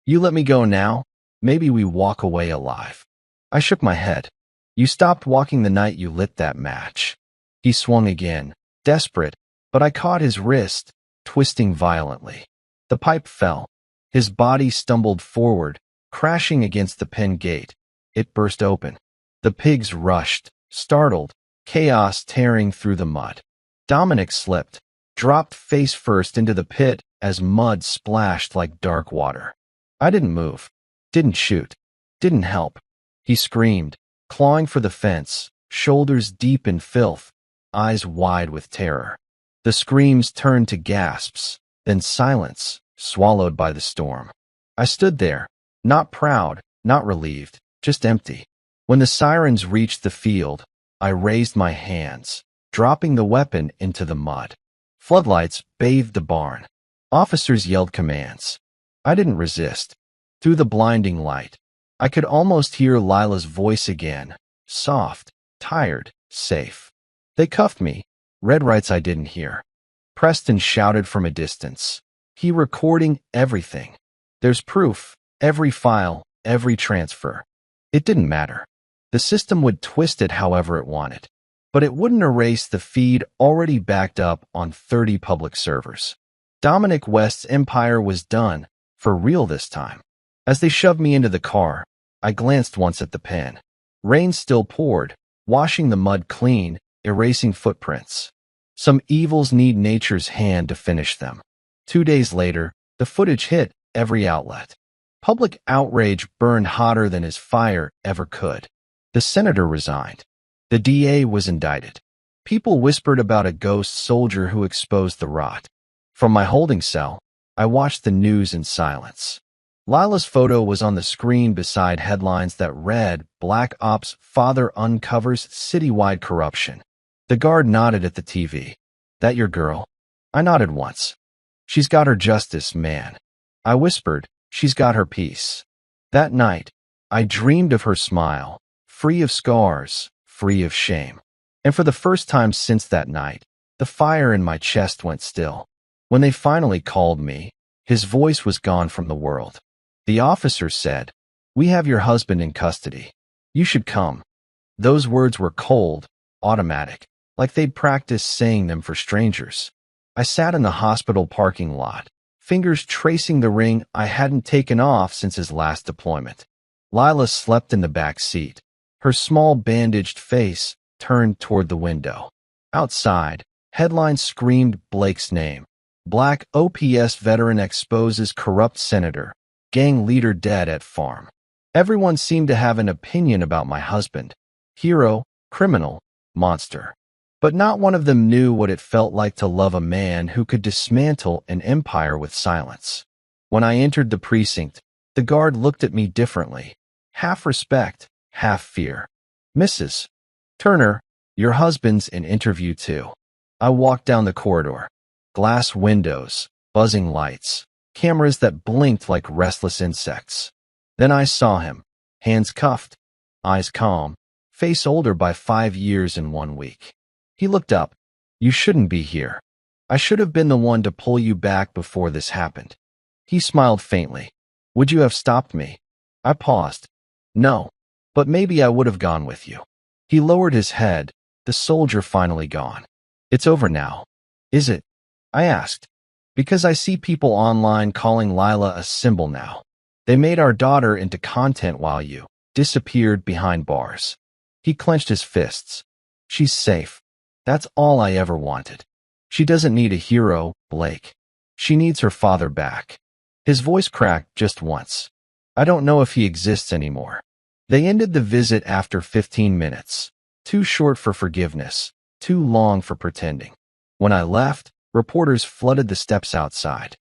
"You let me go now? Maybe we walk away alive." I shook my head. "You stopped walking the night you lit that match." He swung again, desperate, but I caught his wrist, twisting violently. The pipe fell. His body stumbled forward, crashing against the pen gate. It burst open. The pigs rushed, startled, chaos tearing through the mud. Dominic slipped, dropped face first into the pit as mud splashed like dark water. I didn't move, didn't shoot, didn't help. He screamed, clawing for the fence, shoulders deep in filth, eyes wide with terror. The screams turned to gasps, then silence, swallowed by the storm. I stood there, not proud, not relieved, just empty. When the sirens reached the field, I raised my hands, dropping the weapon into the mud. Floodlights bathed the barn. Officers yelled commands. I didn't resist. Through the blinding light, I could almost hear Lila's voice again, soft, tired, safe. They cuffed me, red rights I didn't hear. Preston shouted from a distance. He recording everything. There's proof, every file, every transfer. It didn't matter. The system would twist it however it wanted, but it wouldn't erase the feed already backed up on 30 public servers. Dominic West's empire was done, for real this time. As they shoved me into the car, I glanced once at the pen. Rain still poured, washing the mud clean, erasing footprints. Some evils need nature's hand to finish them. 2 days later, the footage hit every outlet. Public outrage burned hotter than his fire ever could. The senator resigned. The DA was indicted. People whispered about a ghost soldier who exposed the rot. From my holding cell, I watched the news in silence. Lila's photo was on the screen beside headlines that read, "Black Ops Father Uncovers Citywide Corruption." The guard nodded at the TV. "That your girl?" I nodded once. "She's got her justice, man." I whispered, "She's got her peace." That night, I dreamed of her smile, free of scars, free of shame. And for the first time since that night, the fire in my chest went still. When they finally called me, his voice was gone from the world. The officer said, "We have your husband in custody. You should come." Those words were cold, automatic, like they'd practiced saying them for strangers. I sat in the hospital parking lot, fingers tracing the ring I hadn't taken off since his last deployment. Lila slept in the back seat, her small bandaged face turned toward the window. Outside, headlines screamed Blake's name. Black OPS veteran exposes corrupt senator, gang leader dead at farm. Everyone seemed to have an opinion about my husband. Hero, criminal, monster. But not one of them knew what it felt like to love a man who could dismantle an empire with silence. When I entered the precinct, the guard looked at me differently. Half respect, half fear. "Mrs. Turner, your husband's in interview too." I walked down the corridor. Glass windows, buzzing lights, cameras that blinked like restless insects. Then I saw him, hands cuffed, eyes calm, face older by 5 years in 1 week. He looked up. "You shouldn't be here. I should have been the one to pull you back before this happened." He smiled faintly. Would you have stopped me? I paused. No, but maybe I would have gone with you. He lowered his head, the soldier finally gone. It's over now. Is it? I asked. Because I see people online calling Lila a symbol now. They made our daughter into content while you disappeared behind bars. He clenched his fists. She's safe. That's all I ever wanted. She doesn't need a hero, Blake. She needs her father back. His voice cracked just once. I don't know if he exists anymore. They ended the visit after 15 minutes. Too short for forgiveness, too long for pretending. When I left, reporters flooded the steps outside.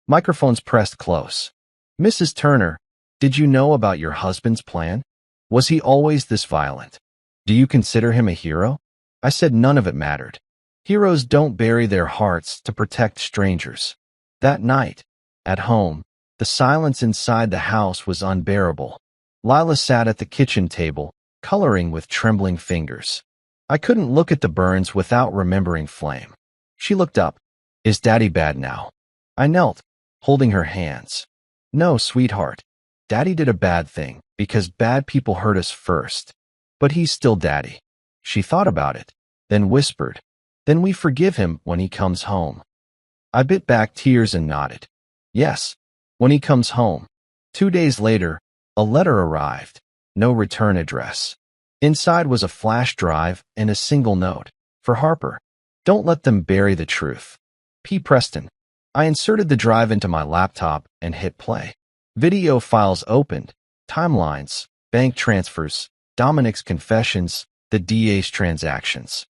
Microphones pressed close. Mrs. Turner, did you know about your husband's plan? Was he always this violent? Do you consider him a hero? I said none of it mattered. Heroes don't bury their hearts to protect strangers. That night, at home, the silence inside the house was unbearable. Lila sat at the kitchen table, coloring with trembling fingers. I couldn't look at the burns without remembering Flame. She looked up. Is Daddy bad now? I knelt, holding her hands. No, sweetheart. Daddy did a bad thing, because bad people hurt us first. But he's still Daddy. She thought about it, then whispered. Then we forgive him when he comes home. I bit back tears and nodded. Yes, when he comes home. 2 days later, a letter arrived. No return address. Inside was a flash drive and a single note. For Harper. Don't let them bury the truth. P. Preston. I inserted the drive into my laptop and hit play. Video files opened. Timelines, bank transfers, Dominic's confessions, the DA's transactions.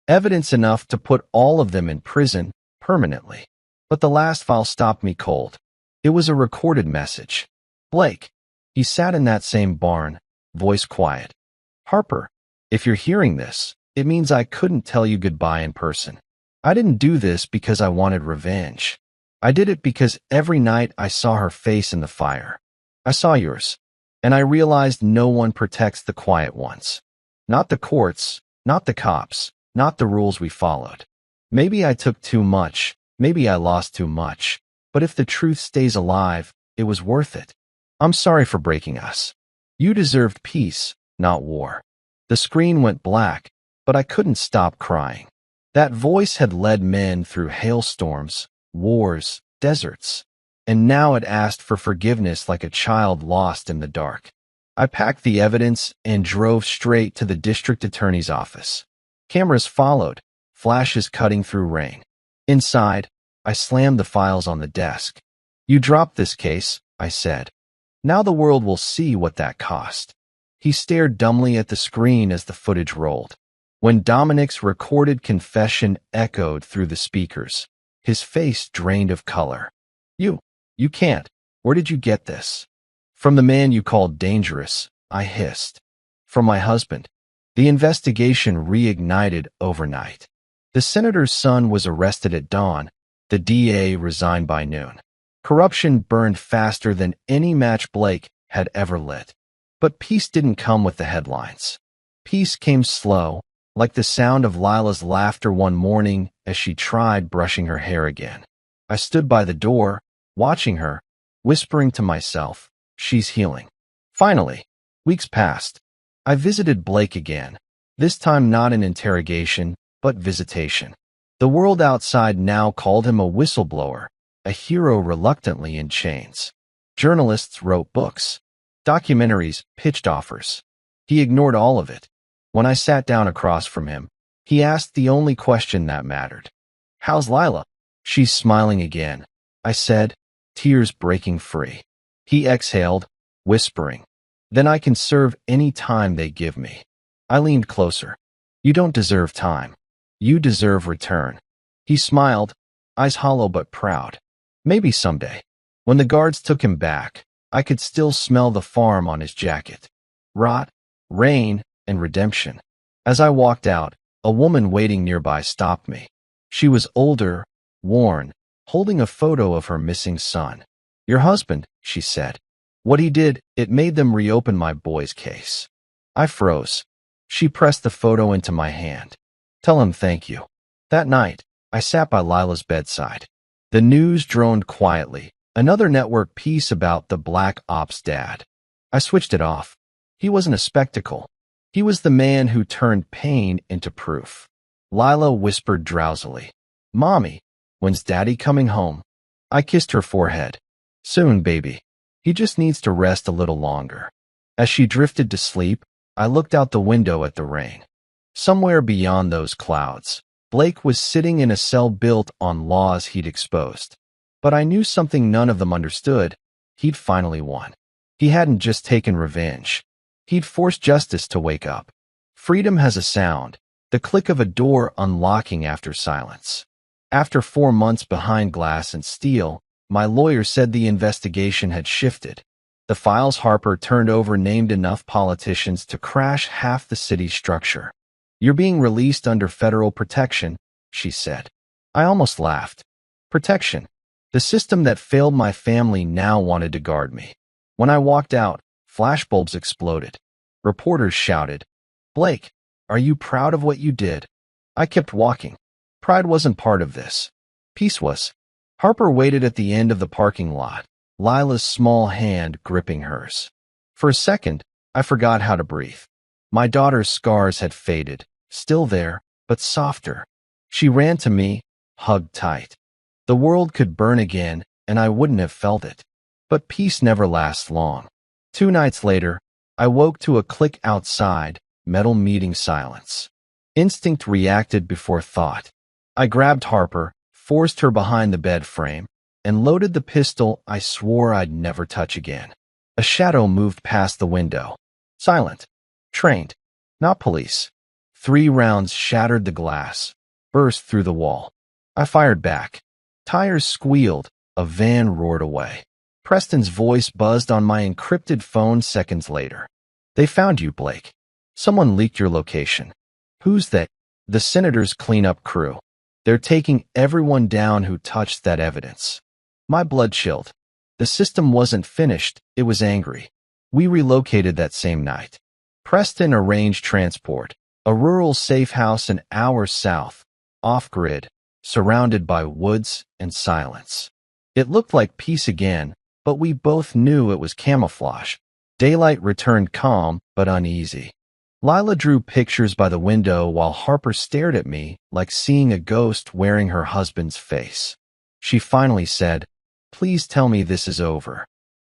Evidence enough to put all of them in prison permanently. But the last file stopped me cold. It was a recorded message. Blake. He sat in that same barn, voice quiet. Harper, if you're hearing this, it means I couldn't tell you goodbye in person. I didn't do this because I wanted revenge. I did it because every night I saw her face in the fire. I saw yours, and I realized no one protects the quiet ones. Not the courts, not the cops, not the rules we followed. Maybe I took too much, maybe I lost too much, but if the truth stays alive, it was worth it. I'm sorry for breaking us. You deserved peace, not war. The screen went black, but I couldn't stop crying. That voice had led men through hailstorms, wars, deserts, and now it asked for forgiveness like a child lost in the dark. I packed the evidence and drove straight to the district attorney's office. Cameras followed, flashes cutting through rain. Inside, I slammed the files on the desk. You dropped this case, I said. Now the world will see what that cost. He stared dumbly at the screen as the footage rolled. When Dominic's recorded confession echoed through the speakers, his face drained of color. You can't. Where did you get this? From the man you called dangerous, I hissed. From my husband. The investigation reignited overnight. The senator's son was arrested at dawn. The DA resigned by noon. Corruption burned faster than any match Blake had ever lit. But peace didn't come with the headlines. Peace came slow, like the sound of Lila's laughter one morning as she tried brushing her hair again. I stood by the door, watching her, whispering to myself, she's healing. Finally, weeks passed. I visited Blake again, this time not an interrogation, but visitation. The world outside now called him a whistleblower, a hero reluctantly in chains. Journalists wrote books. Documentaries pitched offers. He ignored all of it. When I sat down across from him, he asked the only question that mattered. How's Lila? She's smiling again, I said, tears breaking free. He exhaled, whispering, then I can serve any time they give me. I leaned closer. You don't deserve time. You deserve return. He smiled, eyes hollow but proud. Maybe someday. When the guards took him back, I could still smell the farm on his jacket. Rot, rain, and redemption. As I walked out, a woman waiting nearby stopped me. She was older, worn, holding a photo of her missing son. Your husband, she said. What he did, it made them reopen my boy's case. I froze. She pressed the photo into my hand. Tell him thank you. That night, I sat by Lila's bedside. The news droned quietly, Another network piece about the Black Ops dad. I switched it off. He wasn't a spectacle. He was the man who turned pain into proof. Lila whispered drowsily, "Mommy, when's Daddy coming home?" I kissed her forehead. "Soon, baby. He just needs to rest a little longer." As she drifted to sleep, I looked out the window at the rain. Somewhere beyond those clouds, Blake was sitting in a cell built on laws he'd exposed. But I knew something none of them understood. He'd finally won. He hadn't just taken revenge. He'd forced justice to wake up. Freedom has a sound, the click of a door unlocking after silence. After 4 months behind glass and steel, my lawyer said the investigation had shifted. The files Harper turned over named enough politicians to crash half the city's structure. "You're being released under federal protection," she said. I almost laughed. Protection. The system that failed my family now wanted to guard me. When I walked out, flashbulbs exploded. Reporters shouted, "Blake, are you proud of what you did?" I kept walking. Pride wasn't part of this. Peace was. Harper waited at the end of the parking lot, Lila's small hand gripping hers. For a second, I forgot how to breathe. My daughter's scars had faded, still there, but softer. She ran to me, hugged tight. The world could burn again, and I wouldn't have felt it. But peace never lasts long. 2 nights later, I woke to a click outside, metal meeting silence. Instinct reacted before thought. I grabbed Harper, forced her behind the bed frame, and loaded the pistol I swore I'd never touch again. A shadow moved past the window. Silent. Trained. Not police. 3 rounds shattered the glass, burst through the wall. I fired back. Tires squealed. A van roared away. Preston's voice buzzed on my encrypted phone seconds later. "They found you, Blake. Someone leaked your location." "Who's they?" "The senator's cleanup crew. They're taking everyone down who touched that evidence." My blood chilled. The system wasn't finished, it was angry. We relocated that same night. Preston arranged transport, a rural safe house an hour south, off-grid, surrounded by woods and silence. It looked like peace again, but we both knew it was camouflage. Daylight returned calm but uneasy. Lila drew pictures by the window while Harper stared at me like seeing a ghost wearing her husband's face. She finally said, "Please tell me this is over."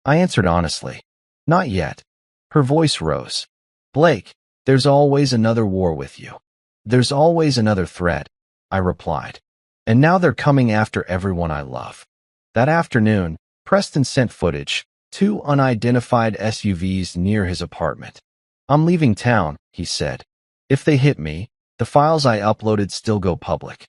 I answered honestly, "Not yet." Her voice rose. "Blake, there's always another war with you. There's always another threat," I replied. "And now they're coming after everyone I love." That afternoon, Preston sent footage, 2 unidentified SUVs near his apartment. "I'm leaving town," he said. "If they hit me, the files I uploaded still go public."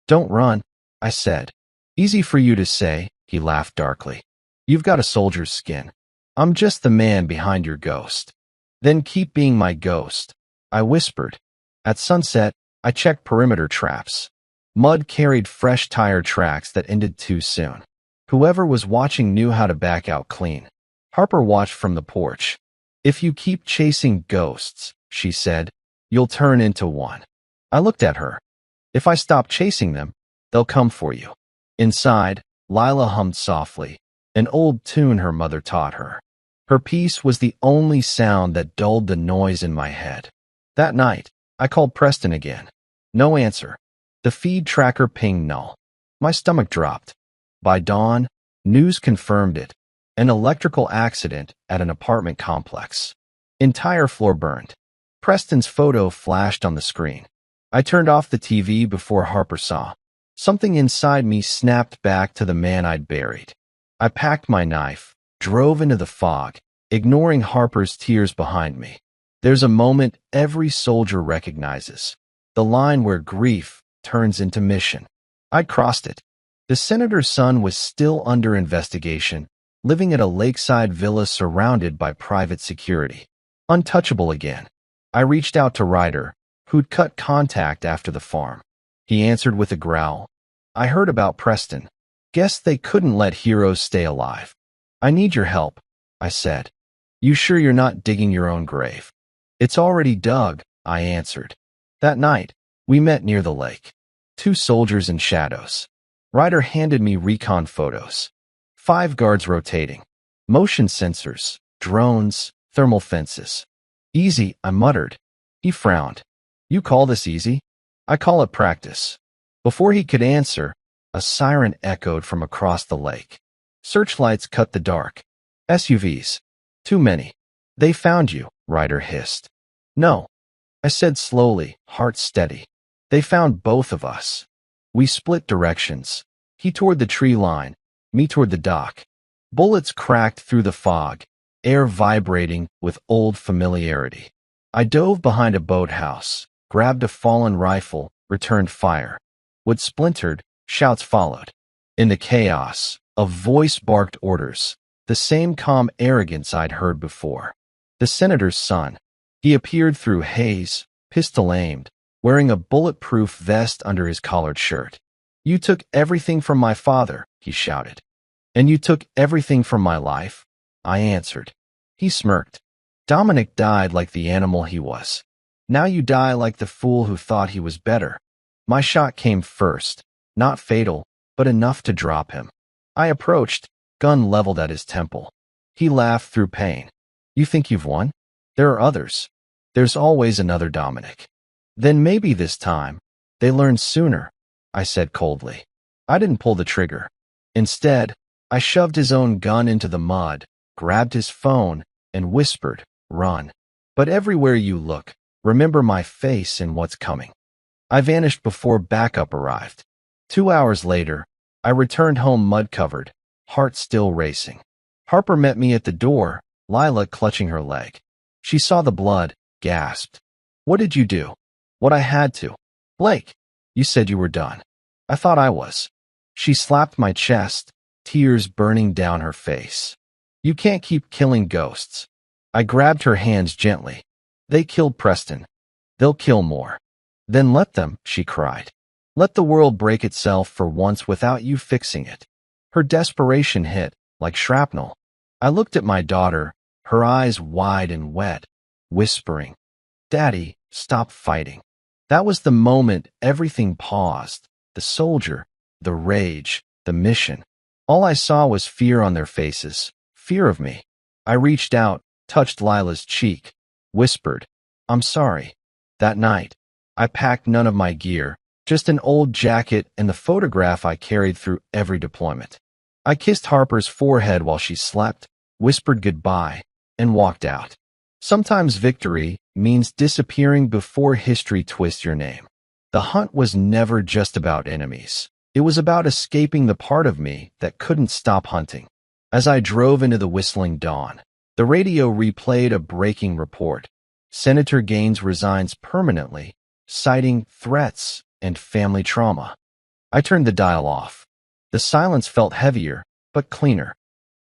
"Don't run," I said. "Easy for you to say," he laughed darkly. "You've got a soldier's skin. I'm just the man behind your ghost." "Then keep being my ghost," I whispered. At sunset, I checked perimeter traps. Mud carried fresh tire tracks that ended too soon. Whoever was watching knew how to back out clean. Harper watched from the porch. "If you keep chasing ghosts," she said, "you'll turn into one." I looked at her. "If I stop chasing them, they'll come for you." Inside, Lila hummed softly, an old tune her mother taught her. Her peace was the only sound that dulled the noise in my head. That night, I called Preston again. No answer. The feed tracker pinged null. My stomach dropped. By dawn, news confirmed it. An electrical accident at an apartment complex. Entire floor burned. Preston's photo flashed on the screen. I turned off the TV before Harper saw. Something inside me snapped back to the man I'd buried. I packed my knife, drove into the fog, ignoring Harper's tears behind me. There's a moment every soldier recognizes. The line where grief turns into mission. I'd crossed it. The senator's son was still under investigation, living at a lakeside villa surrounded by private security. Untouchable again. I reached out to Ryder, who'd cut contact after the farm. He answered with a growl. "I heard about Preston. Guess they couldn't let heroes stay alive." "I need your help," I said. "You sure you're not digging your own grave?" "It's already dug," I answered. That night, we met near the lake. 2 soldiers in shadows. Ryder handed me recon photos. 5 guards rotating. Motion sensors, drones, thermal fences. Easy, I muttered. He frowned. You call this easy? I call it practice. Before he could answer, a siren echoed from across the lake. Searchlights cut the dark. SUVs. Too many. They found you, Ryder hissed. No, I said slowly, heart steady. They found both of us. We split directions. He toward the tree line, me toward the dock. Bullets cracked through the fog, air vibrating with old familiarity. I dove behind a boathouse, grabbed a fallen rifle, returned fire. Wood splintered, shouts followed. In the chaos, a voice barked orders, the same calm arrogance I'd heard before. The senator's son. He appeared through haze, pistol aimed, wearing a bulletproof vest under his collared shirt. You took everything from my father, he shouted. And you took everything from my life, I answered. He smirked. Dominic died like the animal he was. Now you die like the fool who thought he was better. My shot came first, not fatal, but enough to drop him. I approached, gun leveled at his temple. He laughed through pain. You think you've won? There are others. There's always another Dominic. Then maybe this time, they learn sooner, I said coldly. I didn't pull the trigger. Instead, I shoved his own gun into the mud, grabbed his phone, and whispered, run. But everywhere you look, remember my face and what's coming. I vanished before backup arrived. 2 hours later, I returned home mud-covered, heart still racing. Harper met me at the door, Lila clutching her leg. She saw the blood, gasped. What did you do? What I had to. Blake, you said you were done. I thought I was. She slapped my chest, tears burning down her face. You can't keep killing ghosts. I grabbed her hands gently. They killed Preston. They'll kill more. Then let them, she cried. Let the world break itself for once without you fixing it. Her desperation hit, like shrapnel. I looked at my daughter, her eyes wide and wet, whispering, Daddy, stop fighting. That was the moment everything paused. The soldier, the rage, the mission. All I saw was fear on their faces, fear of me. I reached out, touched Lila's cheek, whispered, I'm sorry. That night, I packed none of my gear, just an old jacket and the photograph I carried through every deployment. I kissed Harper's forehead while she slept, whispered goodbye, and walked out. Sometimes victory means disappearing before history twists your name. The hunt was never just about enemies. It was about escaping the part of me that couldn't stop hunting. As I drove into the whistling dawn, the radio replayed a breaking report. Senator Gaines resigns permanently, citing threats and family trauma. I turned the dial off. The silence felt heavier, but cleaner.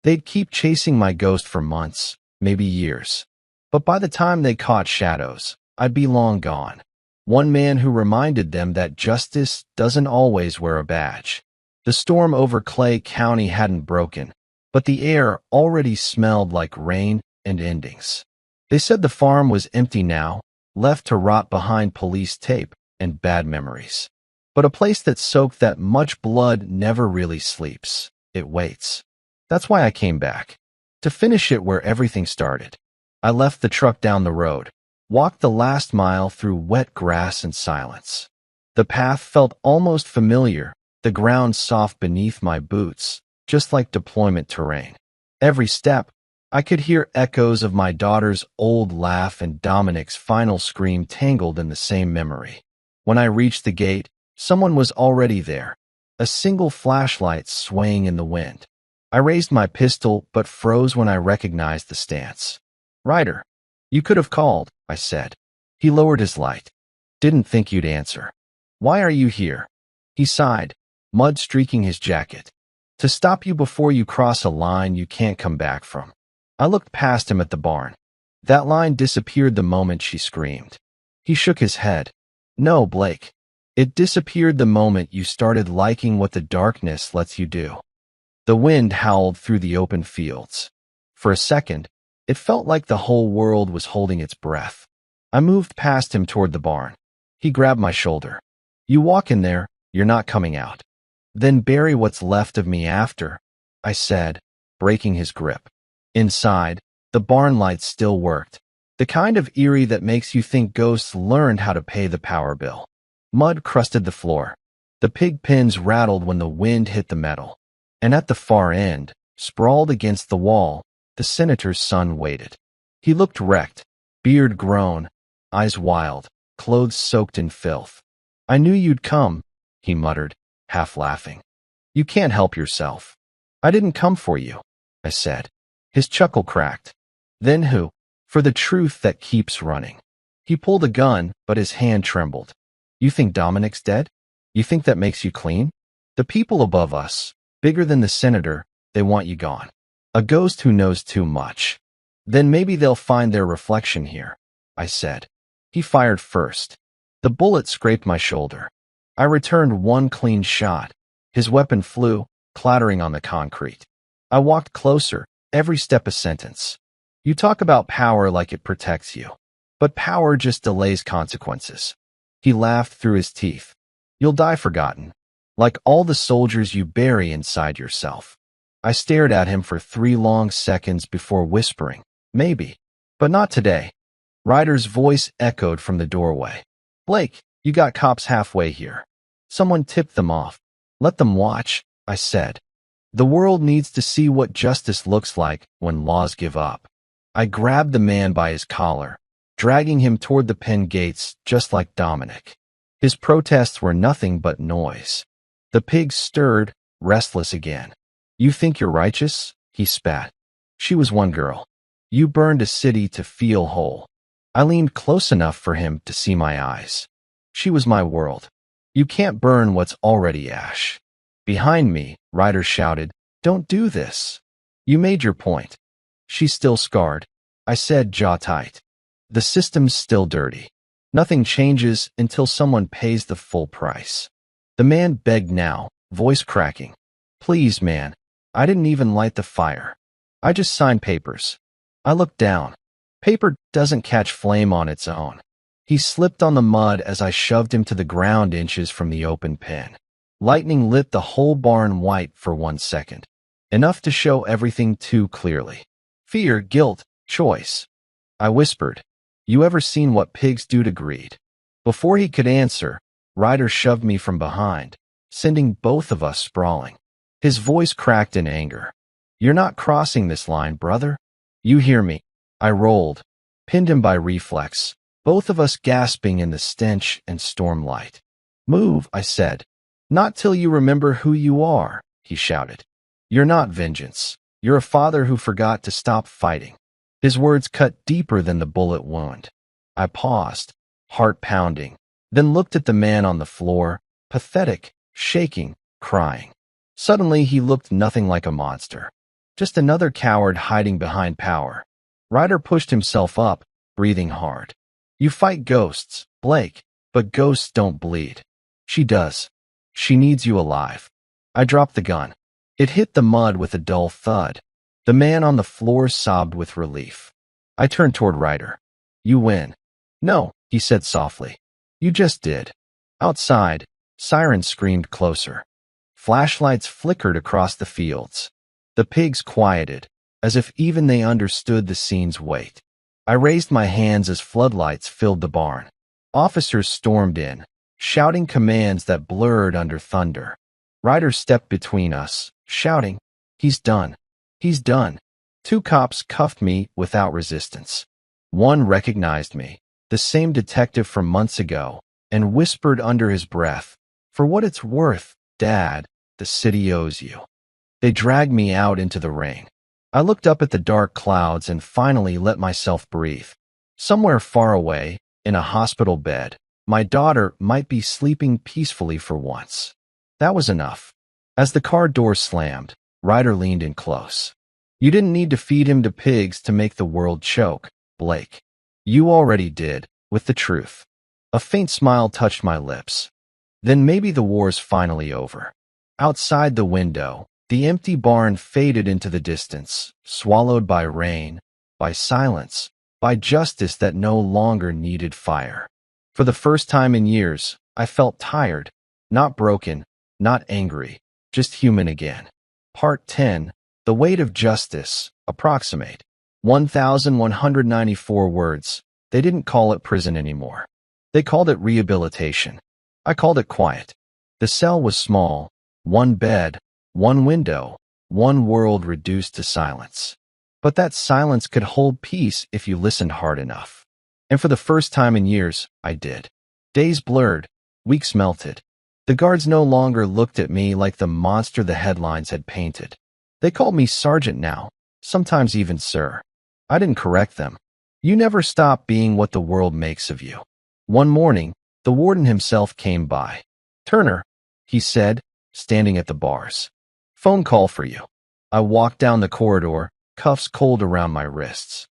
They'd keep chasing my ghost for months, maybe years. But by the time they caught shadows, I'd be long gone. One man who reminded them that justice doesn't always wear a badge. The storm over Clay County hadn't broken, but the air already smelled like rain and endings. They said the farm was empty now, left to rot behind police tape and bad memories. But a place that soaked that much blood never really sleeps. It waits. That's why I came back. To finish it where everything started. I left the truck down the road, walked the last mile through wet grass and silence. The path felt almost familiar, the ground soft beneath my boots, just like deployment terrain. Every step, I could hear echoes of my daughter's old laugh and Dominic's final scream tangled in the same memory. When I reached the gate, someone was already there, a single flashlight swaying in the wind. I raised my pistol but froze when I recognized the stance. Ryder, you could have called, I said. He lowered his light. Didn't think you'd answer. Why are you here? He sighed, mud streaking his jacket. To stop you before you cross a line you can't come back from. I looked past him at the barn. That line disappeared the moment she screamed. He shook his head. No, Blake. It disappeared the moment you started liking what the darkness lets you do. The wind howled through the open fields. For a second, it felt like the whole world was holding its breath. I moved past him toward the barn. He grabbed my shoulder. You walk in there, you're not coming out. Then bury what's left of me after. I said, breaking his grip. Inside, the barn lights still worked, the kind of eerie that makes you think ghosts learned how to pay the power bill. Mud crusted the floor. The pig pens rattled when the wind hit the metal. And at the far end, sprawled against the wall, the senator's son waited. He looked wrecked, beard grown, eyes wild, clothes soaked in filth. "I knew you'd come," he muttered, half laughing. "You can't help yourself." "I didn't come for you," I said. His chuckle cracked. "Then who?" "For the truth that keeps running." He pulled a gun, but his hand trembled. "You think Dominic's dead? You think that makes you clean? The people above us, bigger than the senator, they want you gone. A ghost who knows too much. Then maybe they'll find their reflection here," I said. He fired first. The bullet scraped my shoulder. I returned one clean shot. His weapon flew, clattering on the concrete. I walked closer, every step a sentence. "You talk about power like it protects you. But power just delays consequences." He laughed through his teeth. "You'll die forgotten, like all the soldiers you bury inside yourself." I stared at him for 3 long seconds before whispering, "Maybe, but not today." Ryder's voice echoed from the doorway. "Blake, you got cops halfway here." Someone tipped them off. "Let them watch," I said. "The world needs to see what justice looks like when laws give up." I grabbed the man by his collar, dragging him toward the pen gates just like Dominic. His protests were nothing but noise. The pig stirred, restless again. "You think you're righteous?" he spat. "She was one girl. You burned a city to feel whole." I leaned close enough for him to see my eyes. "She was my world. You can't burn what's already ash." Behind me, Ryder shouted, "Don't do this. You made your point." "She's still scarred," I said, jaw tight. "The system's still dirty. Nothing changes until someone pays the full price." The man begged now, voice cracking. "Please, man. I didn't even light the fire. I just signed papers." I looked down. Paper doesn't catch flame on its own. He slipped on the mud as I shoved him to the ground inches from the open pen. Lightning lit the whole barn white for 1 second. Enough to show everything too clearly. Fear, guilt, choice. I whispered, "You ever seen what pigs do to greed?" Before he could answer, Ryder shoved me from behind, sending both of us sprawling. His voice cracked in anger. "You're not crossing this line, brother. You hear me." I rolled, pinned him by reflex, both of us gasping in the stench and stormlight. "Move," I said. "Not till you remember who you are," he shouted. "You're not vengeance. You're a father who forgot to stop fighting." His words cut deeper than the bullet wound. I paused, heart pounding, then looked at the man on the floor, pathetic, shaking, crying. Suddenly he looked nothing like a monster. Just another coward hiding behind power. Ryder pushed himself up, breathing hard. "You fight ghosts, Blake, but ghosts don't bleed." "She does. She needs you alive." I dropped the gun. It hit the mud with a dull thud. The man on the floor sobbed with relief. I turned toward Ryder. "You win." "No," he said softly. "You just did." Outside, sirens screamed closer. Flashlights flickered across the fields. The pigs quieted, as if even they understood the scene's weight. I raised my hands as floodlights filled the barn. Officers stormed in, shouting commands that blurred under thunder. Ryder stepped between us, shouting, "He's done. He's done." 2 cops cuffed me without resistance. One recognized me, the same detective from months ago, and whispered under his breath, "For what it's worth, Dad, the city owes you." They dragged me out into the rain. I looked up at the dark clouds and finally let myself breathe. Somewhere far away, in a hospital bed, my daughter might be sleeping peacefully for once. That was enough. As the car door slammed, Ryder leaned in close. "You didn't need to feed him to pigs to make the world choke, Blake. You already did, with the truth." A faint smile touched my lips. Then maybe the war's finally over. Outside the window, the empty barn faded into the distance, swallowed by rain, by silence, by justice that no longer needed fire. For the first time in years, I felt tired, not broken, not angry, just human again. Part 10. The Weight of Justice. Approximate. 1,194 words. They didn't call it prison anymore. They called it rehabilitation. I called it quiet. The cell was small. One bed, one window, one world reduced to silence. But that silence could hold peace if you listened hard enough. And for the first time in years, I did. Days blurred. Weeks melted. The guards no longer looked at me like the monster the headlines had painted. They called me Sergeant now, sometimes even Sir. I didn't correct them. You never stop being what the world makes of you. One morning, the warden himself came by. "Turner," he said, standing at the bars. "Phone call for you." I walked down the corridor, cuffs cold around my wrists.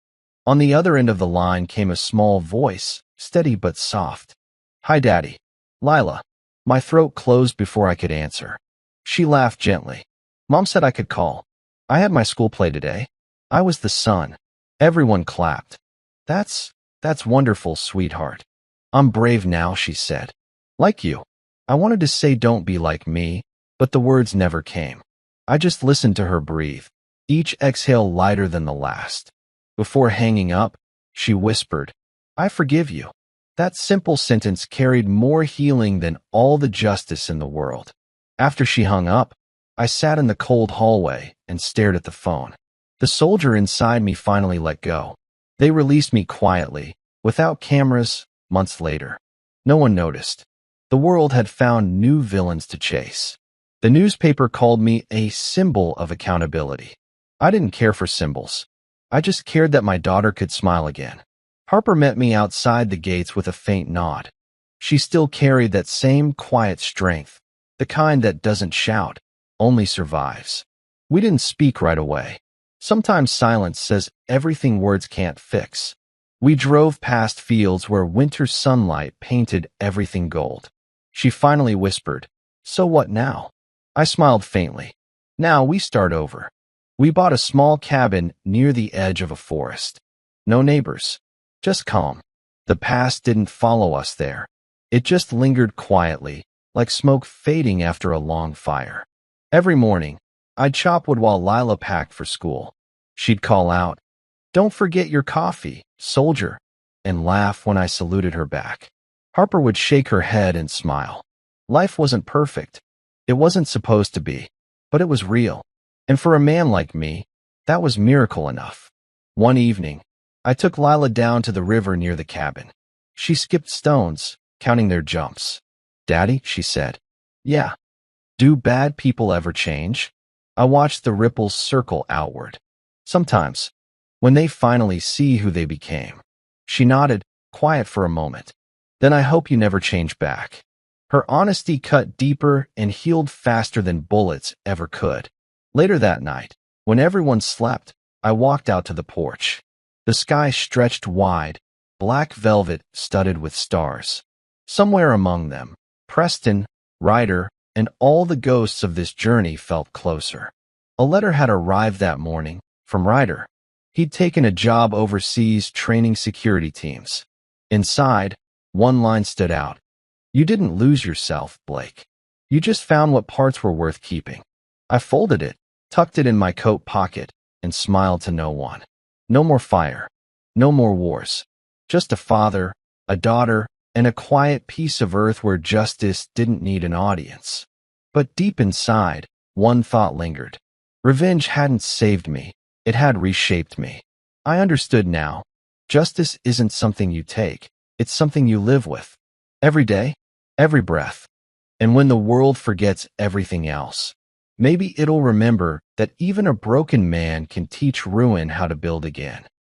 On the other end of the line came a small voice, steady but soft. "Hi, Daddy." "Lila." My throat closed before I could answer. She laughed gently. "Mom said I could call. I had my school play today. I was the son." Everyone clapped. That's wonderful, sweetheart." "I'm brave now," she said. "Like you." I wanted to say don't be like me, but the words never came. I just listened to her breathe, each exhale lighter than the last. Before hanging up, she whispered, "I forgive you." That simple sentence carried more healing than all the justice in the world. After she hung up, I sat in the cold hallway and stared at the phone. The soldier inside me finally let go. They released me quietly, without cameras, months later. No one noticed. The world had found new villains to chase. The newspaper called me a symbol of accountability. I didn't care for symbols. I just cared that my daughter could smile again. Harper met me outside the gates with a faint nod. She still carried that same quiet strength, the kind that doesn't shout, only survives. We didn't speak right away. Sometimes silence says everything words can't fix. We drove past fields where winter sunlight painted everything gold. She finally whispered, "So what now?" I smiled faintly. "Now we start over." We bought a small cabin near the edge of a forest. No neighbors. Just calm. The past didn't follow us there. It just lingered quietly, like smoke fading after a long fire. Every morning, I'd chop wood while Lila packed for school. She'd call out, "Don't forget your coffee, soldier," and laugh when I saluted her back. Harper would shake her head and smile. Life wasn't perfect. It wasn't supposed to be, but it was real. And for a man like me, that was miracle enough. One evening, I took Lila down to the river near the cabin. She skipped stones, counting their jumps. "Daddy," she said. "Yeah." "Do bad people ever change?" I watched the ripples circle outward. "Sometimes, when they finally see who they became." She nodded, quiet for a moment. "Then I hope you never change back." Her honesty cut deeper and healed faster than bullets ever could. Later that night, when everyone slept, I walked out to the porch. The sky stretched wide, black velvet studded with stars. Somewhere among them, Preston, Ryder, and all the ghosts of this journey felt closer. A letter had arrived that morning, from Ryder. He'd taken a job overseas training security teams. Inside, one line stood out. "You didn't lose yourself, Blake. You just found what parts were worth keeping." I folded it, tucked it in my coat pocket, and smiled to no one. No more fire. No more wars. Just a father, a daughter, and a quiet piece of earth where justice didn't need an audience. But deep inside, one thought lingered. Revenge hadn't saved me. It had reshaped me. I understood now. Justice isn't something you take. It's something you live with. Every day, every breath. And when the world forgets everything else, maybe it'll remember that even a broken man can teach ruin how to build again.